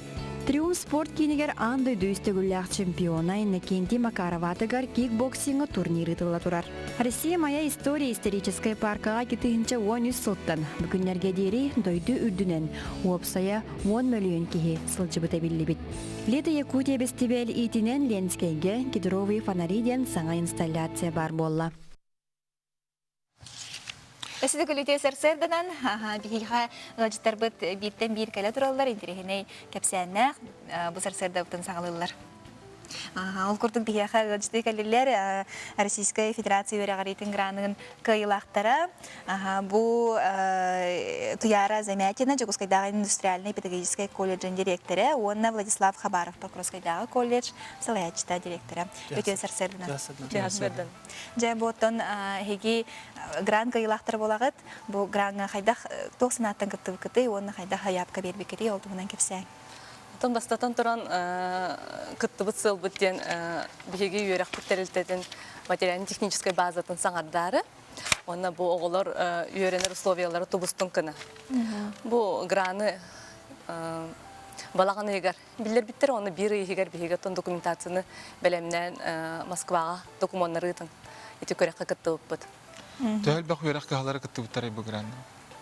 Триумф спорт кинегер андай дөйстігілләқ чемпиона Иннокентий Макароватыгар кикбоксинғы турнир ұтылы турар. Россия моя история историческая паркаға кетігінші 13 сылттан. Бүгінлерге дері дойды үрдінен уапсая 10 миллион кеге сылчы бұта білі бит. Лето Якутия вестибәл итінен Ленскейге кедровый фонариден саңа инсталляция бар болла.
Эсиде күлүтө сарсырдан биһига гажыттар бит биттен бир келе тураллар интерехине кепсәннәк бу сарсырдан сагалылар. Ол курдук биһига гажытты келелер Российская Федерация верагырытын гранын кыйлактара бу Туяра Замятина Жогускайдагы индустриальный педагогический колледжин директоры, онна Владислав Хабаров Покровскайдагы колледж салаячта директоры. Өтө сарсырдан. Жа ботон хеги гран кыйлактар болагыт, бу гранга хайдах 90-аттан кыттыбыкыты, онна хайдах хаяпка бербекети олтугунан кепсәң.
Тон бастатан туран кыттыбыт сылбыттен биһиги үйрәк бүттерилтетин материально-технической базатын саңардары. Онна бу оголор үйренер условиялары тубустун кына. Бу граны балаған егер билер биттер оны бир егер биге тон документацияны белемнен Москвага документтары тын ити көрөккө кыттыбыт.
Төл бак үрәк калары кыттыбыттар бу гран.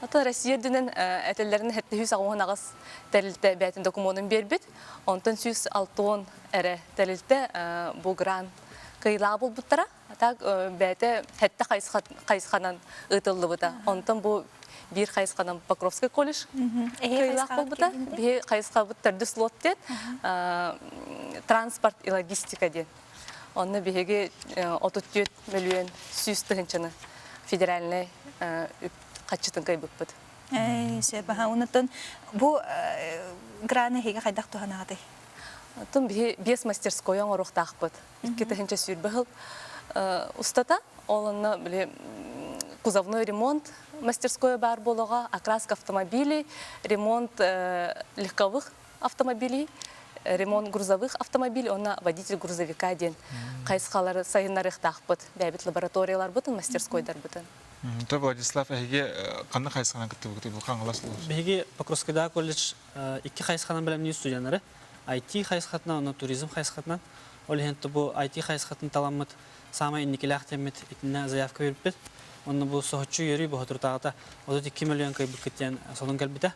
Ата Россия динен этеллерин хетте 100 агыс терилте бәтин документын бербит. Онтон 160 эре терилте бу гран кыйла булбуттара. Ата бәте хетте кайсханан ытылдыбыта. Онтон бу бир кайсханан Покровский колледж кыйла булбута. Би кайсха буттарды слот дет. Транспорт и логистика ден. Онны биге 34 миллион сүйстігіншіні федеральный қатшытын кайбыппыд.
Сөйбаға, онытын бұл граны хеге қайдақ туғанағады?
Тун 5 мастерской оңырықтақпыд. 2-тігінші сүйірбіғыл ұстата, олыны кузовной ремонт мастерской бар болуға, окраска автомобилей, ремонт легковых автомобилей, ремонт грузовых автомобилей, она водитель грузовика ден. Кайсқалары сайынарық тақпыд, бәбіт лабораториялар бұтын, мастерскойдар бұтын.
То Владислав, әйге қанды қайсқанан күтті бұл қаңғылас болуыз?
Беге Покровскайда колледж 2 қайсқанан білімнен студиянары, IT қайсқатынан, оны туризм қайсқатынан. Ол еңті бұл IT қайсқатын таламыд, сама иннекелі ақтемет итіне заявка беріппет. Оны бұл соғытшы үйері бұл отыртағыда 32 миллион кай бүккеттен солын кәлбіті.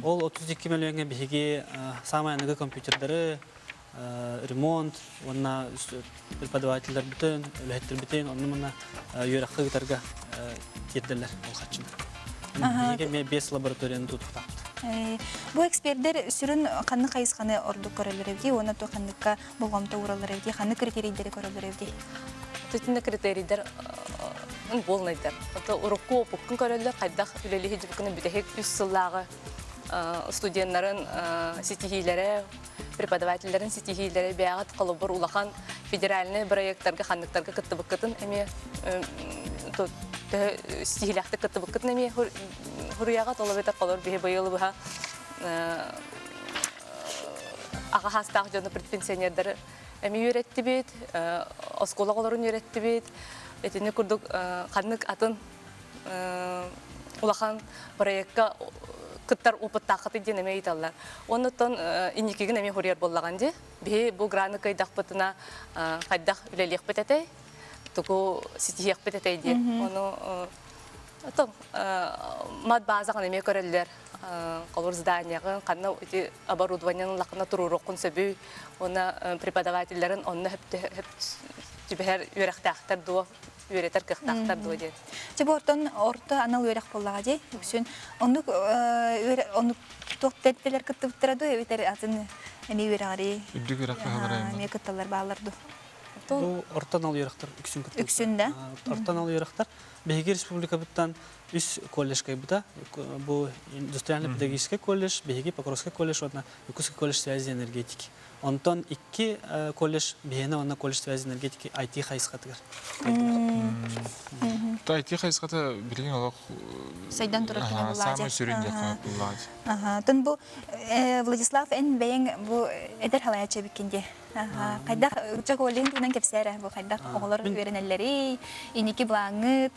Ол 32 миллионға беге сама әнігі компьютерлері, ремонт, онына преподавательдер бүтін, өләттер бүтін, оны мұна үйераққа ғытарға тетділер ол қатшын. Беге 5 лабораторияны тұтықтақпыды.
Бұл эксперттер сүрін қанны қайысқаны орды көрілер евде, оны то қанныққа болғамта уралар евде, қанны критерийдері көрілер евде?
Түтінді критерийдер болнайдар. Урукку опуккун көрілер, қайдақ үлелі хеджібікіні бүтәхек үс сыллағы студентларын сетихилері, преподавательдерін сетихилері бәғат қалыбыр улахан федеральный проекттарға, қандықтарға күтті бұққытын, әме сетихиляқты күтті бұққытын, әме хұрияға толы бетер қалыр бейі байылы бұға аға хастағы жоны предпенсионердері әме үйретті бет, осколағыларын үйретті бет, этине курдук қаннық атын улахан проектка кыттар опыттақыты ден әме айталар. Онытын инекеген әме хорияр боллаған де, бе бұл граны кайдақ бұтына қайдақ үлелек бітәтәй, тұғы сетиек бітәтәй де. Оны мат базаған әме көрелер, қалыр зданияғын, қанна оборудованияның лақына тұру роқын сөбі, оны преподавательдерін, оны түбәр үйрәқтақтар дуы, үйретер қықтақтар дуы ден.
Жабы ортан орта анал үйрәқ боллаға де, үксін, оны тоқтетпелер күтті бұттырады, өйтер атын әне үйрәғари, не күтталар бағаларды.
Бұл ортан ал үйрәқтар үксін күтті.
Үксін да?
Ортан ал үйрәқтар. Беге республика бұттан үс колледж кайбыта. Бұл индустриально-педагогический колледж, Беге Покровский колледж, Якутский колледж связи энергетики. Онтон 2 колледж, Бегені онна колледж связи энергетики IT хайсқатығыр.
IT хайсқаты білген олық
Сайдан тұрып кені бұлады.
Самы сүрінде қанат бұлады.
Тын бұл Владислав ән бәйін бұл әдір халая чәбіккенде. Қайдақ үкчақ олың туынан кепсәрі бұл қайдақ оғылар өренелері, инекі бұлаңыт.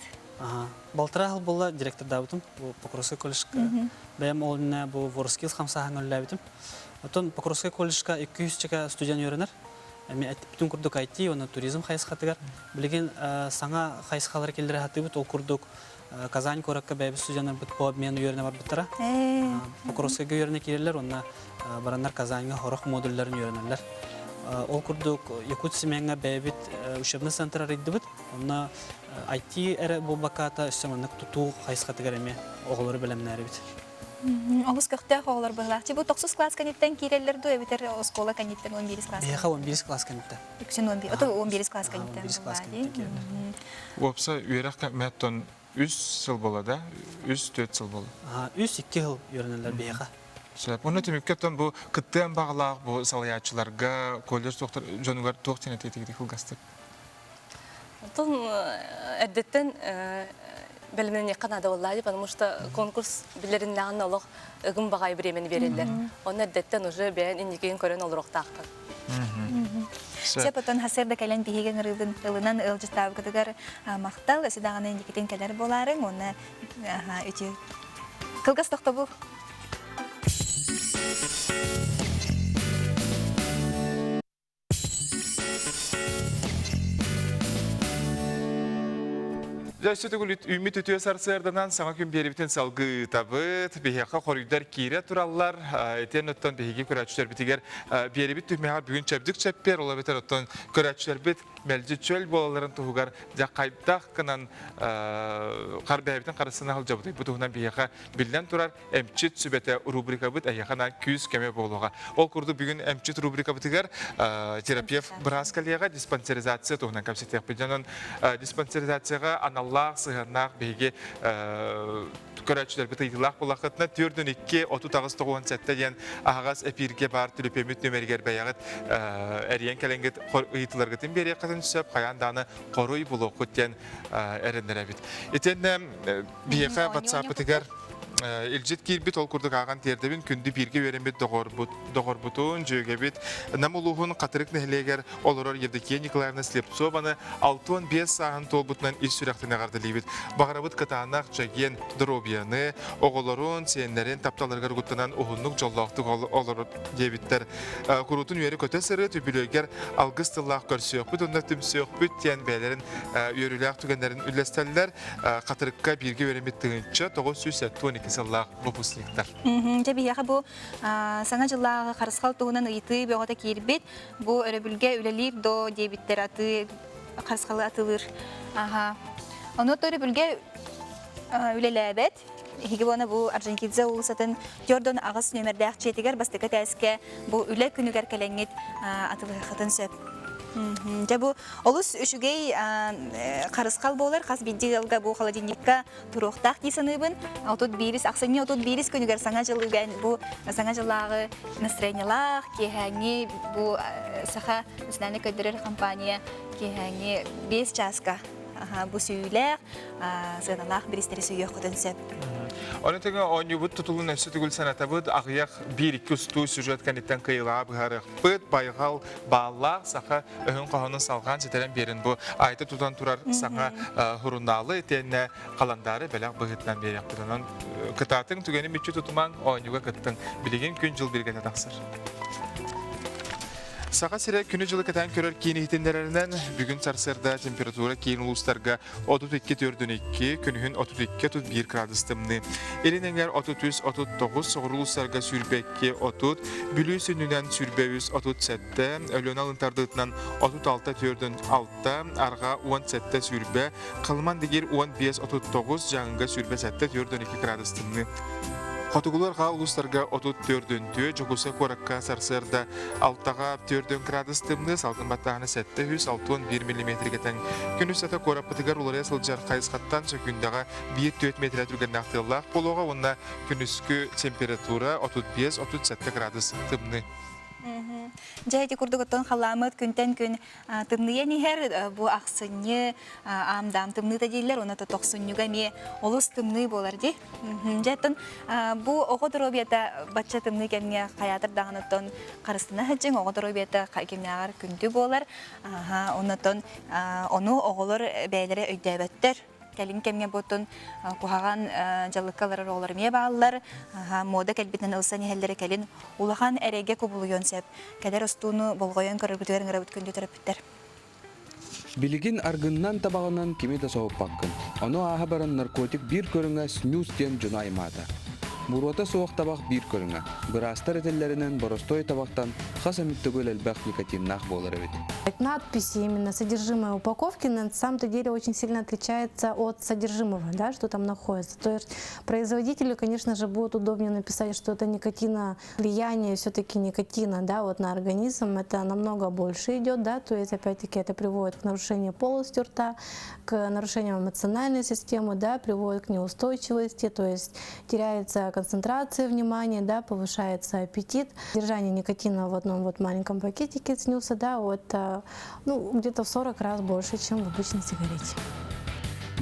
Балтырағыл бұлла директор дабытым, бұл Покровский колледжка. Бәйім олына бұл Ворскилс қамсағын өлі әбітім. Отон Покровский колледжка 200 студент үйренер. Бүтін күрдік IT, оны туризм қайысқатығар. Білген саңа қайысқалар келдері хаты бұт, ол күрдік Казань көрікке бәйбі студенттер бұт по обмену үйрене бар бұттыра. Покровскийге үйрене келерлер, онына барандар Казаньға хорақ модульлерін үйренерлер. Ол күрдік Якутия менге бәйбіт үшебні центр арайды бұт, онына IT әрі бұл бақата үстемінік тұту қайысқатығар әме оғылары білімні әрі бұт.
Оғыз көқтәқ оғылар бұғылақ. Бұл 9 класс кәнеттен керелер ду, әбетер оскола кәнеттен 11 класс.
Бейха 11 класс кәнеттен.
Үксін 11 класс кәнеттен.
11 класс кәнеттен.
Опса, үйерек мәттон 3 сыл болады, 3-4 сыл болады.
3-2 жыл үйренелер бейха.
Оны темеккеттен бұл күттен бағылақ, бұл салаятшыларға, колледж жонуғар тоқтен әтетегді қылғастық.
Тон әдеттен бәлімнен еқан ады олады, потому что конкурс білерінләғын олық үгім бағай біремені берелер. Оны әдеттен уже бәйін индекейін көрен олырақ таққан.
Сепатон хасырда кәлен бейген ылынан ылжыстағы күтігер мақтал, өсідағаны индекетін кәлер боларын, оны өте қылғас тоқты бұл.
Жайсы түгіліт үміт үтіе сарсырданан саңа күн берібітін салғы табыт, бейхеқа қорүйдар кире тураллар, етен өттен бейхеге көрәтшілер бітігер берібіт түмеғар бүгін чәбдік чәппер, ола бетер өттен көрәтшілер біт мәлжі чөл болаларын тұғығар жақайдақ кынан қар бәйбітін қарысына ғыл жабыды. Бұтығынан бейхеқа білден тұрар әмчет сүбәті рубрика бұд әйеқана күйіз кәме болуға. Ол күрді бүгін әмчет рубрика бұтығар терапевт Браскалияға диспансеризация тұғынан көпсетек білден диспансеризацияға аналлах сығаннақ бейге көрәтшілер біті идылақ болақытына түрдің 2-30-9 сәтті ден ағаз әпирге бар түліпемет нөмергер бәяғыт әріен кәленгіт ұйтыларғытын бере қатын сөп қаянданы қоруй бұлы құттен әріндер әбіт. Етен бейеқа ватсап бұтығар Илжет кирбит ол курдук аган тердебин күнді бирге верембит доғорбутун жөгебит намулуғын қатырық нәхлегер олорор Евдокия Николаевна Слепцованы 6-5 сағын толбутынан ис сүрәқтіне ғардылейбит. Бағарабыт катанақ жаген дробияны, оғылорун, сенлерін тапталырғар ғуттынан ұғынлық жоллақтық олорор дебиттер. Құрутын үйері көте сыры түбілегер алғыстылақ көрсөк бұт, онда түмсөк бұт тен бәлерін үйеріләқ түгендерін үлестәлілер қатырыққа бирге верембит тыңынча 912 саллах выпускниктар.
Жабияға бұл саңа жыллағы қарысқал тұғынан ұйты бөғата кербет, бұл өрөбілге үлелер до дебиттер аты қарысқалы атылыр. Оны өрөбілге үлеләбет. Хиги бона бұл Аржентидзе ұлысатын Йордан ағыс нөмірді ақчетігер бастықы тәске бұл үлі күнігер кәләңет атылы қытын сөп. Жабу олус үшігей қарысқал болар, қас бейді ғалға бұл холодильникка тұруқтақ дейсінібін. Отут бейріс, ақсыне отут бейріс күнігер саңа жылыған бұл саңа жылағы настроениялақ, кейхәңе бұл сақа үснәні көдірер компания кейхәңе 5 часка бұл сүйілер, сыдалақ бірістері сүйек құтын сөп.
Оны теңі оны бұд тұтылын әсі түгіл саната бұд ағияқ 1-2 ұсту сюжет кәнеттен қиылап ғарық бұд байғал бағалақ сақа үхін қағының салған сетерен берін бұ айты тұтан тұрар сақа хұрыналы етенне қаландары бәләқ бұғытынан берек бұдынан кытатын түгені мүтчі тұтыман ойынуға кыттың білеген күн жыл біргені тақсыр. Саға сірі күні жылы кәтән көрер кейіні хитіндерінен бүгін сарсырда температура кейін ұлыстарға 32-42, күнігін 32-31 градустымны. Елінеңер 33-39, соғыр ұлыстарға сүрбәкке 30, бүлі сүнінен сүрбәуіз 37, өлен алынтардығытынан 36-46, арға 17 сүрбә, қылман дегер 15-39, жаңынға сүрбә 7-42 градустымны. Хотугуларға ұлыстарға 34-ті, жоғысы қораққа сарсырда 6-4 градус тымны, салқын баттағаны 761 мм кетен. Күн үстәті қорап бұтығар олария сылжар қайысқаттан сөкіндағы 1-4 метр әтірген нақтылақ болуға, онына күн үскі температура 35-37 градус тымны.
Жайти курдуготтон халамыт күнтен күн тымные нихер бу аксыны амдам тымны да дейлер, оны тоқсыннюга ме олус тымны болар ди. Жайтын бу оғодоробията батча тымны кемге қаятыр дағыныттон қарыстына хаджың оғодоробията кемнеғар күнді болар. Онытон оны оғылыр бәйлері өйдәбәттер. Кәлін кәмге бұтын құхаған жалыққалары олар ме бағалар, мода кәлбетінен ұлсан елдері кәлін ұлаған әреге көбілуен сәп. Кәдер ұстуыны болғойын көрір бүтігерін ғырабыт күнді тұрып біттер.
Билигин аргыннан табағынан кеме да соғып баққын. Оны аға баран наркотик бір көріңі снюс ден жына аймады. Мурота соғық табақ бір көріңі. Бірастар етелерінен боростой табақтан қас әміттігіл әлбәқ никотиннақ болар өйді.
Надписи, именно содержимое упаковки, на самом-то деле очень сильно отличается от содержимого, да, что там находится. То есть производителю, конечно же, будет удобнее написать, что это никотина, влияние все-таки никотина, да, вот на организм, это намного больше идет, да, то есть опять-таки это приводит к нарушению полости рта, к нарушению эмоциональной системы, да, приводит к неустойчивости, то есть теряется концентрация внимания, да, повышается аппетит. Содержание никотина в одном вот маленьком пакетике снюса, да, вот, ну, где-то в 40 раз больше, чем в обычной сигарете.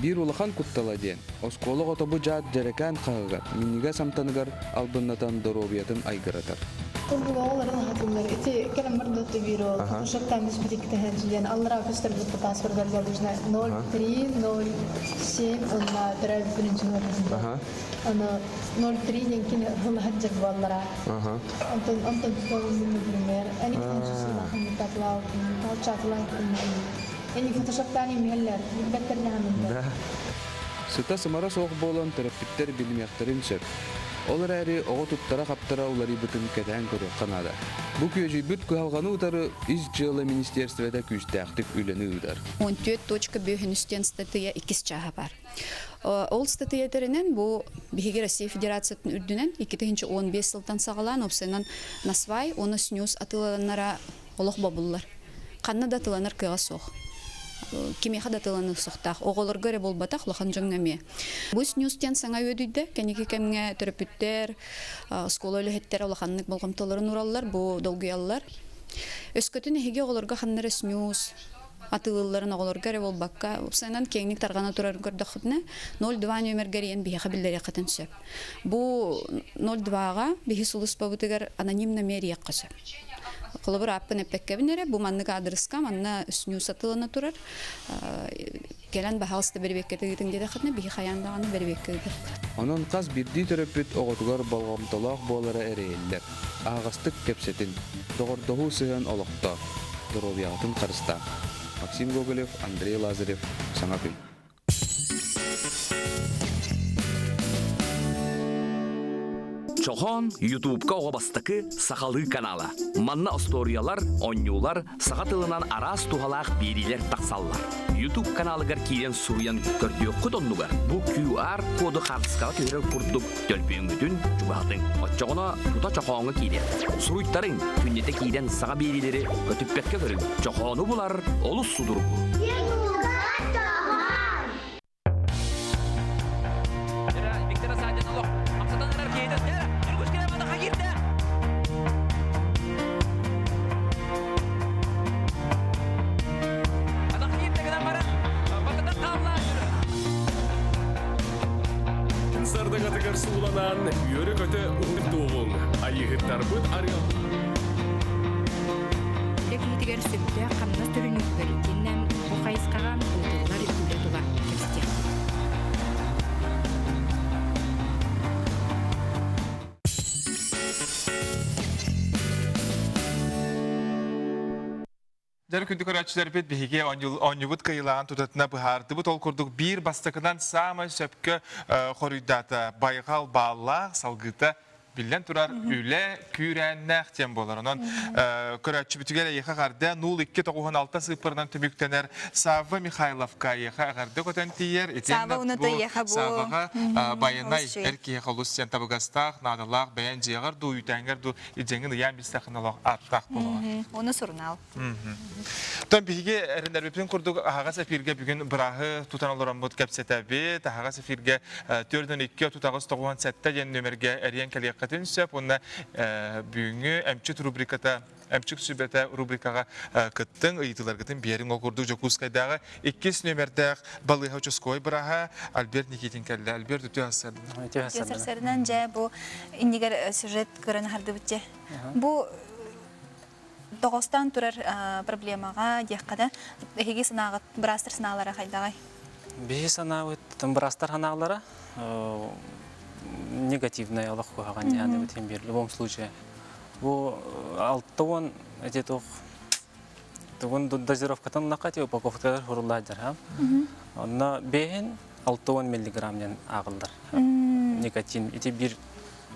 Бир улахан кутталаден, осколог отобу жад дерекан қағығар, миниге самтаныгар албыннатан доробиятын айгыратар.
Uygulamaların hatımları. İti kelem var da biro. Photoshop'tan biz bir tehcilden Allah'a göster bu pasport verdiğinde 0307 onunla taraf birinci numara. Ana 03 yankin hıl hacca vallara. Ondan sonra primer. Ani kançısına hamdakla, kalçakla Ani Photoshop'tan emailler. Beklerine hamdakla.
Sıta sımara soğuk bolan terapitler bilimiyakların söp. Olar äri oğu tuttara kaptara olari bütün keten körü kanada. Bu köjü büt kıhalganı utarı iz жылы ministerstvede küstəxtik üleni udar.
14.5 статья 2 çaha var. Ол статьяларынан bu Биһиги Россия Федерациясының үрдүнен 2015 жылдан сагалан опсынан насвай оны снюс атыланнара олох бабуллар. Канна да тыланар кыга сох. Кимеха да тыланы сохтах. Оголор göre болбатах лахан жөңнәме. Бу снюстен саңа өдүдә, кенеке кемгә терапевттер, школа лехеттер лаханнык болгамталарын ураллар, бу долгыяллар. Өскөтүн эһиге оголорга ханнары снюс атылыларын оголор göre болбакка, опсынан кеңник таргана турар көрдөкне 02 нөмергә риен биһа билләре катын сөп. Бу 02га биһи сулус бабытыгар аноним номер яккасы. Кылыбыр аппын эппеккебинере бу манныга адреска манна үснүү сатылына турар. Келен бахалсты бербеккетигитин деде хатны би хаяндаганы бербеккеди.
Онон каз бирди терапевт оготугар болгомтолак болара эреллер. Агастык кепсетин догордогу сыган олокто. Здоровьятын карыста. Максим Гоголев, Андрей Лазарев, Саңапил.
Чохон YouTube-ка оғабастықы Сақалы каналы. Манна историялар, онюлар, сағатылынан арас туғалақ берилер тақсаллар. YouTube каналыгар кейден суруян көрдіе құтоннугар. Бұл QR коды қарсықаға көрер күрдік төлпейін үтін жүбағдың. Отчоғына тута чоқоңы кейден. Суруйттарын күннете кейден саға берилері көтіппетке көрін. Чоқоны бұлар олыс судыр бұл.
Суланан йөрек өте уңдуğun айыгыттар бут арыал.
Лекмитигер сөптө камна төрүнүкөр киннен бухайскаган културлар үле туга кепсте.
Жары күндік өратшылар бет бейге онюбут кайылаған тұтатына бұхарды. Бұт ол күрдік бір бастықынан самай сөпкі қорыйдаты байғал балла салғыта билен турар үле күрәннәк тем болар. Онан көрәтші бүтігелі еқа қарды 0296 сыпырынан түміктенер Сава Михайловка еқа қарды көтен тиер.
Сава ұныты еқа бұл.
Саваға байынай әрке еқа ұлыс сен табығастақ, надалақ, бәйін жеғар, ду үйтәңгер, ду идзеңін ұян бістақыналақ аттақ болар.
Оны сұрынал.
Тон биге әріндер бепін құрдық ағаға сәфирге бүгін бірағы тұтан олыран бұд кәпсетәбі, ағаға сәфирге 4-2 тұтағыз 9 сәтті ен нөмерге әрен кәлек сөп, онна бүгінгі әмчік рубриката, әмчік сүбәті рубрикаға күттің, ұйытылар күттің берін оқырдық Жокускайдағы 2 нөмердәқ балыға учаской бұраға Альберт Никитин кәлі. Альберт үті асырдың.
Үті асырдың жа бұл индегер сюжет көрін қарды бүтте. Бұл доғыстан тұрар проблемаға деққада әйге сынағы, бірастыр сыналары қайдағай?
Бейі сынағы, бірастыр сыналары негативная аллах куган яны битен бир в любом случае. Бу алтон эти тугун дозировкатан накати упаковкалар хурулладар, ха. Онна бен 6 миллиграммдан агылдар. Никотин эти бир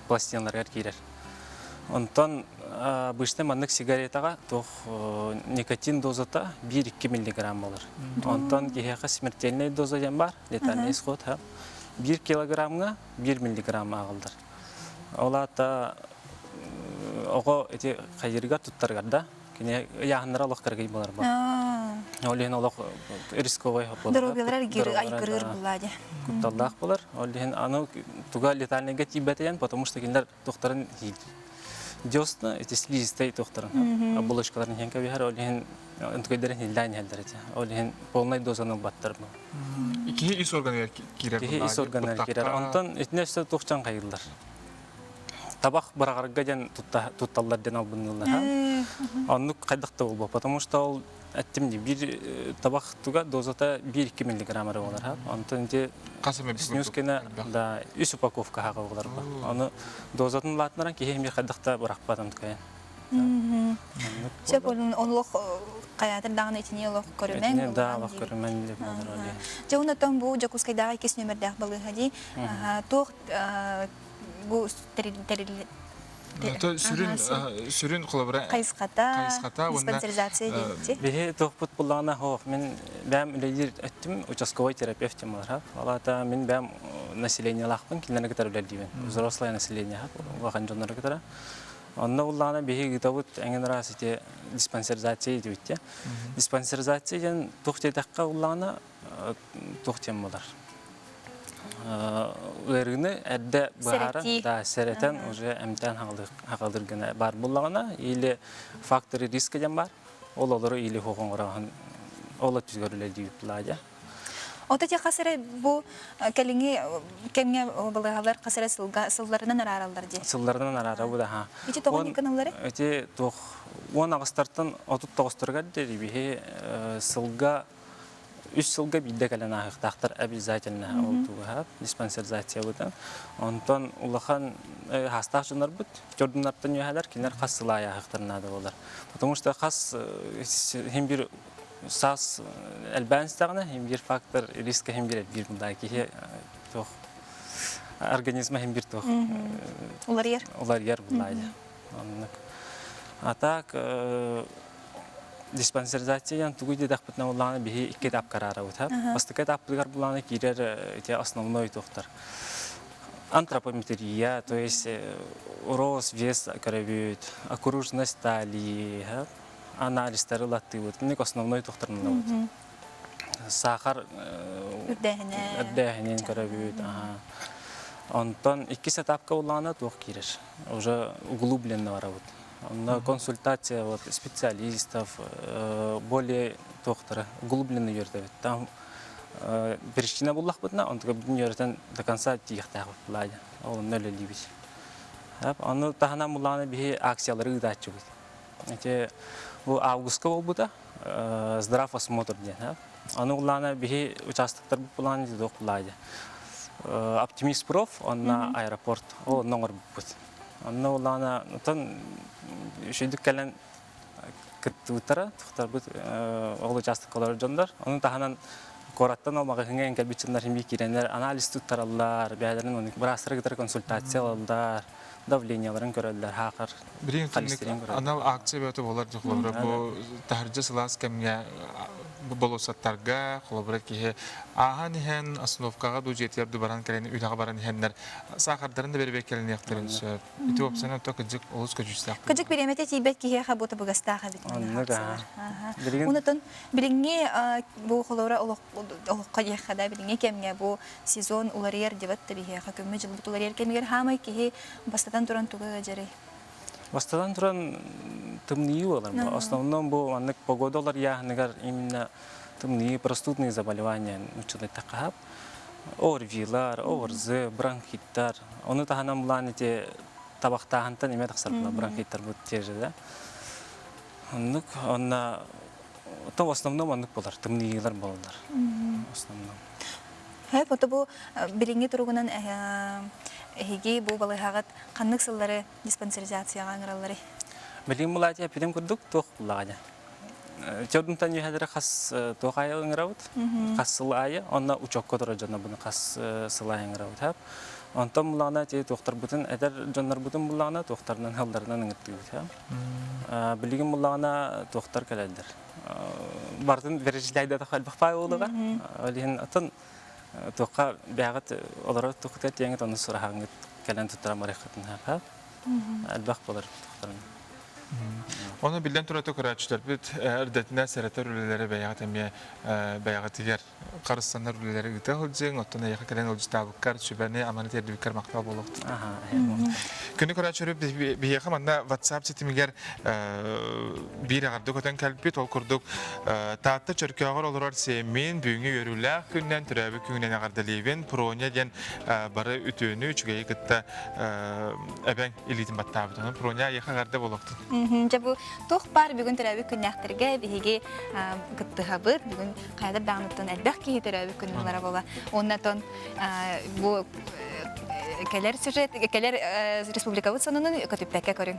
пластиналар кирер. Онтон обычно маннык сигаретага тох никотин дозата 1-2 миллиграмм болар. Онтон кихеха смертельная доза бар, летальный исход, ха. 1 килограммга 1 миллиграмм агылдар. Олата ого эти хайырга туттаргарда кене яһаннара лох кергей болар бар. Олен олох рисковый болар.
Дорогалар айгырыр булади.
Кутталлах болар. Олен аны туга летальныйга тибетен, потому что киндер докторын дёсна эти слизистый докторын. Оболочкаларын хенке бихар олен антикойдерин хилдан хелдерете. Олен полный дозаны баттар бу.
İki is organlar kirer.
İki is organlar kirer. Ondan etneste toxcan qayıllar. табақ барағарға ден тутталлар ден албынылар. Оннук қайдақта ол, потому что ол әттімде бір табақ туға дозата 1-2 миллиграммары олар. Онтын де снюскені 3 упаковка хаға олар. Оны дозатын латынаран кейхем бір қайдақта барақпадым тұқайын.
Сөп олық қаятыр дағын етіне олық көрімен?
Етіне да, олық көрімен деп олар олы.
Жауынаттан бұл Жакускайдағы 2 нөмірдәқ балығы ди. Тоқ бұл
сүрін қолабыра
қайысқата, диспансеризация дейді.
Беге тоқпыт бұлағына хоқ. Мен бәм үлейдер өттім, участковой терапевтім олар. Алата мен бәм население лақпын, келінері кітар үлер дейбін. Взрослое население лақан жонлары кітара. Онна уллана беги гитабут әңген рас ите диспансеризация дейбітте. Диспансеризация ден тоқтетаққа уллана тоқтем болар. Өргіні әдді бағара, сәреттен уже әмтен хақалдырғына бар болағына, или факторы рискі ден бар, ол олары или хоғын орағын, олы түзгөрілер дейбіт бұлады.
Ота те қасыры бұл кәліңе кәмге бұлығалар қасыры сылларынан араралдар де?
Сылларынан арара бұда, ха.
Ете тоғын еканалары?
Өте тоқ, 10 ағыстартын 39-тұрға дәрібе сылға, 3 сылға бидді кәлін ағықтақтар обязательно олтуға, диспансеризация бұдан. Онтан ұлақан хастақ жынар бұд, жордынлардан өйәлер, кенер қас сылай ағықтарынады олар. Потому что қас хем бір сас әлбәністағына хем бір фактор риска хем бір әлбір бұнда кейе тоқ организма хем бір тоқ.
Олар ер?
Олар ер бұлайды. Атак диспансеризациян тугуйде дақпытна оланы бихи 2 этап карара өтіп. Бастықы этапыгар бұланы кейдер основной тоқтар. Антропометрия, то есть рост, вес көрөбүт, окружность талии, анализдері латты өт. Міне основной тоқтарында өт. Сахар үрдәхінен көрөбүт. Онтан 2 этапка оланы тоқ кейдер. Уже углубленно бара өт. Консультация специалистов, более доктора, углубленный юридовец. Там причина была хотна, он только юридовец до конца тихо платит, он не любит. Он тахна мулана бихи акциялары дачу. Эти у августского года здравый осмотр день. Он мулана бихи участок плане док платит. Оптимист проф, он на аэропорт, он номер будет. Анна улана тон шүйдік кәлін күттігіттара, тұқтар бұд оғылы жастық қолары жондар. Оның тағынан қораттан олмаға хіңген кәлбетчінлар химбей керенлер, анализ тұттаралар, бәдерін бір астыры кітар консультация алдар, давленияларын көрелдер, хақыр, холестерин көрелдер.
Анал акция бәті болар жоқлабыра, бұл тәржі сылас кәмге болосаттарға, қолабыра кейі аға нехен основкаға ду жетерді баран кәрені үйдағы баран нехенлер сақардарын да бербек кәлін яқтырын сөп. Үті опсана өтті күджік олыс көжістақ.
Күджік береметі тейбет кейі қаботы бұғастаға бітмені. Онытын біліңге бұл қолауыра олыққа ехада біліңге кәмге бұл сезон улар ер деватты бейе қакөмі жылбыт улар ер кәмгер хамай кейі бастатан тұран тұғы жарай.
Бастадан тұран тымнии олар. В основном бұл аннык погодалар яғынығар именно тымнии простудные заболевания учылай тақап. Орвилар, орзы, бронхиттар. Оны тағанан бұлан ете табақтағантан еме тақсарпыла бронхиттар бұд тежі да. Аннык, онна в основном аннык болар, тымниилар болар. В основном.
Хэп, ота бұл біліңге тұрғынан Эһиги бу балыхагат каннык сыллары диспансеризацияга аңыралары.
Билим булати апидем курдук тох булагада. Чодунтан юхадара хас тохай аңыраут, хас сылайы, онна учокко тора жана буны хас сылай аңыраут хап. Онтан булагана те тохтар бутын, эдер жоннар бутын булагана тохтардан халдардан аңыртыгыт хап. Билим булагана тохтар келедер. Бартын бережилайда тахал бахпай олуга. Олин атын тоққа бәғіт олары тоқытет еңіт оны сұрағыңыз кәлін тұттыра марихатын хап. Әлбақ болар тоқтарын.
Onu bilden turata kıraçlar bit erdetine sereter ülelere beyağı emiye beyağı tiger karıstanlar ülelere gıta olacak. Ottuna yakın gelen olacak tabuklar süberne amanet erdikler maktab oluqtu. Günü kıraçları bir yakın anda WhatsApp sitimiger bir ağırdık öten kalbit ol kurduk. Taatta çörkağır olurar semin büyüğünü yörüler günden türebi günden ağırdalıyın. Pronya den barı ütüğünü üçgeyi gıtta eben ilitin battabıdığını. Pronya yakın ağırda oluqtu.
Bu toq бар бүгүн төрөбү күннәхтәргә биһиги гыттыһабыт бүгүн кайда даңныттан әлбәк ки төрөбү күннәләре була. Оннан бу келер сюжет келер республикабыз сонунун көтүппәккә көрүн.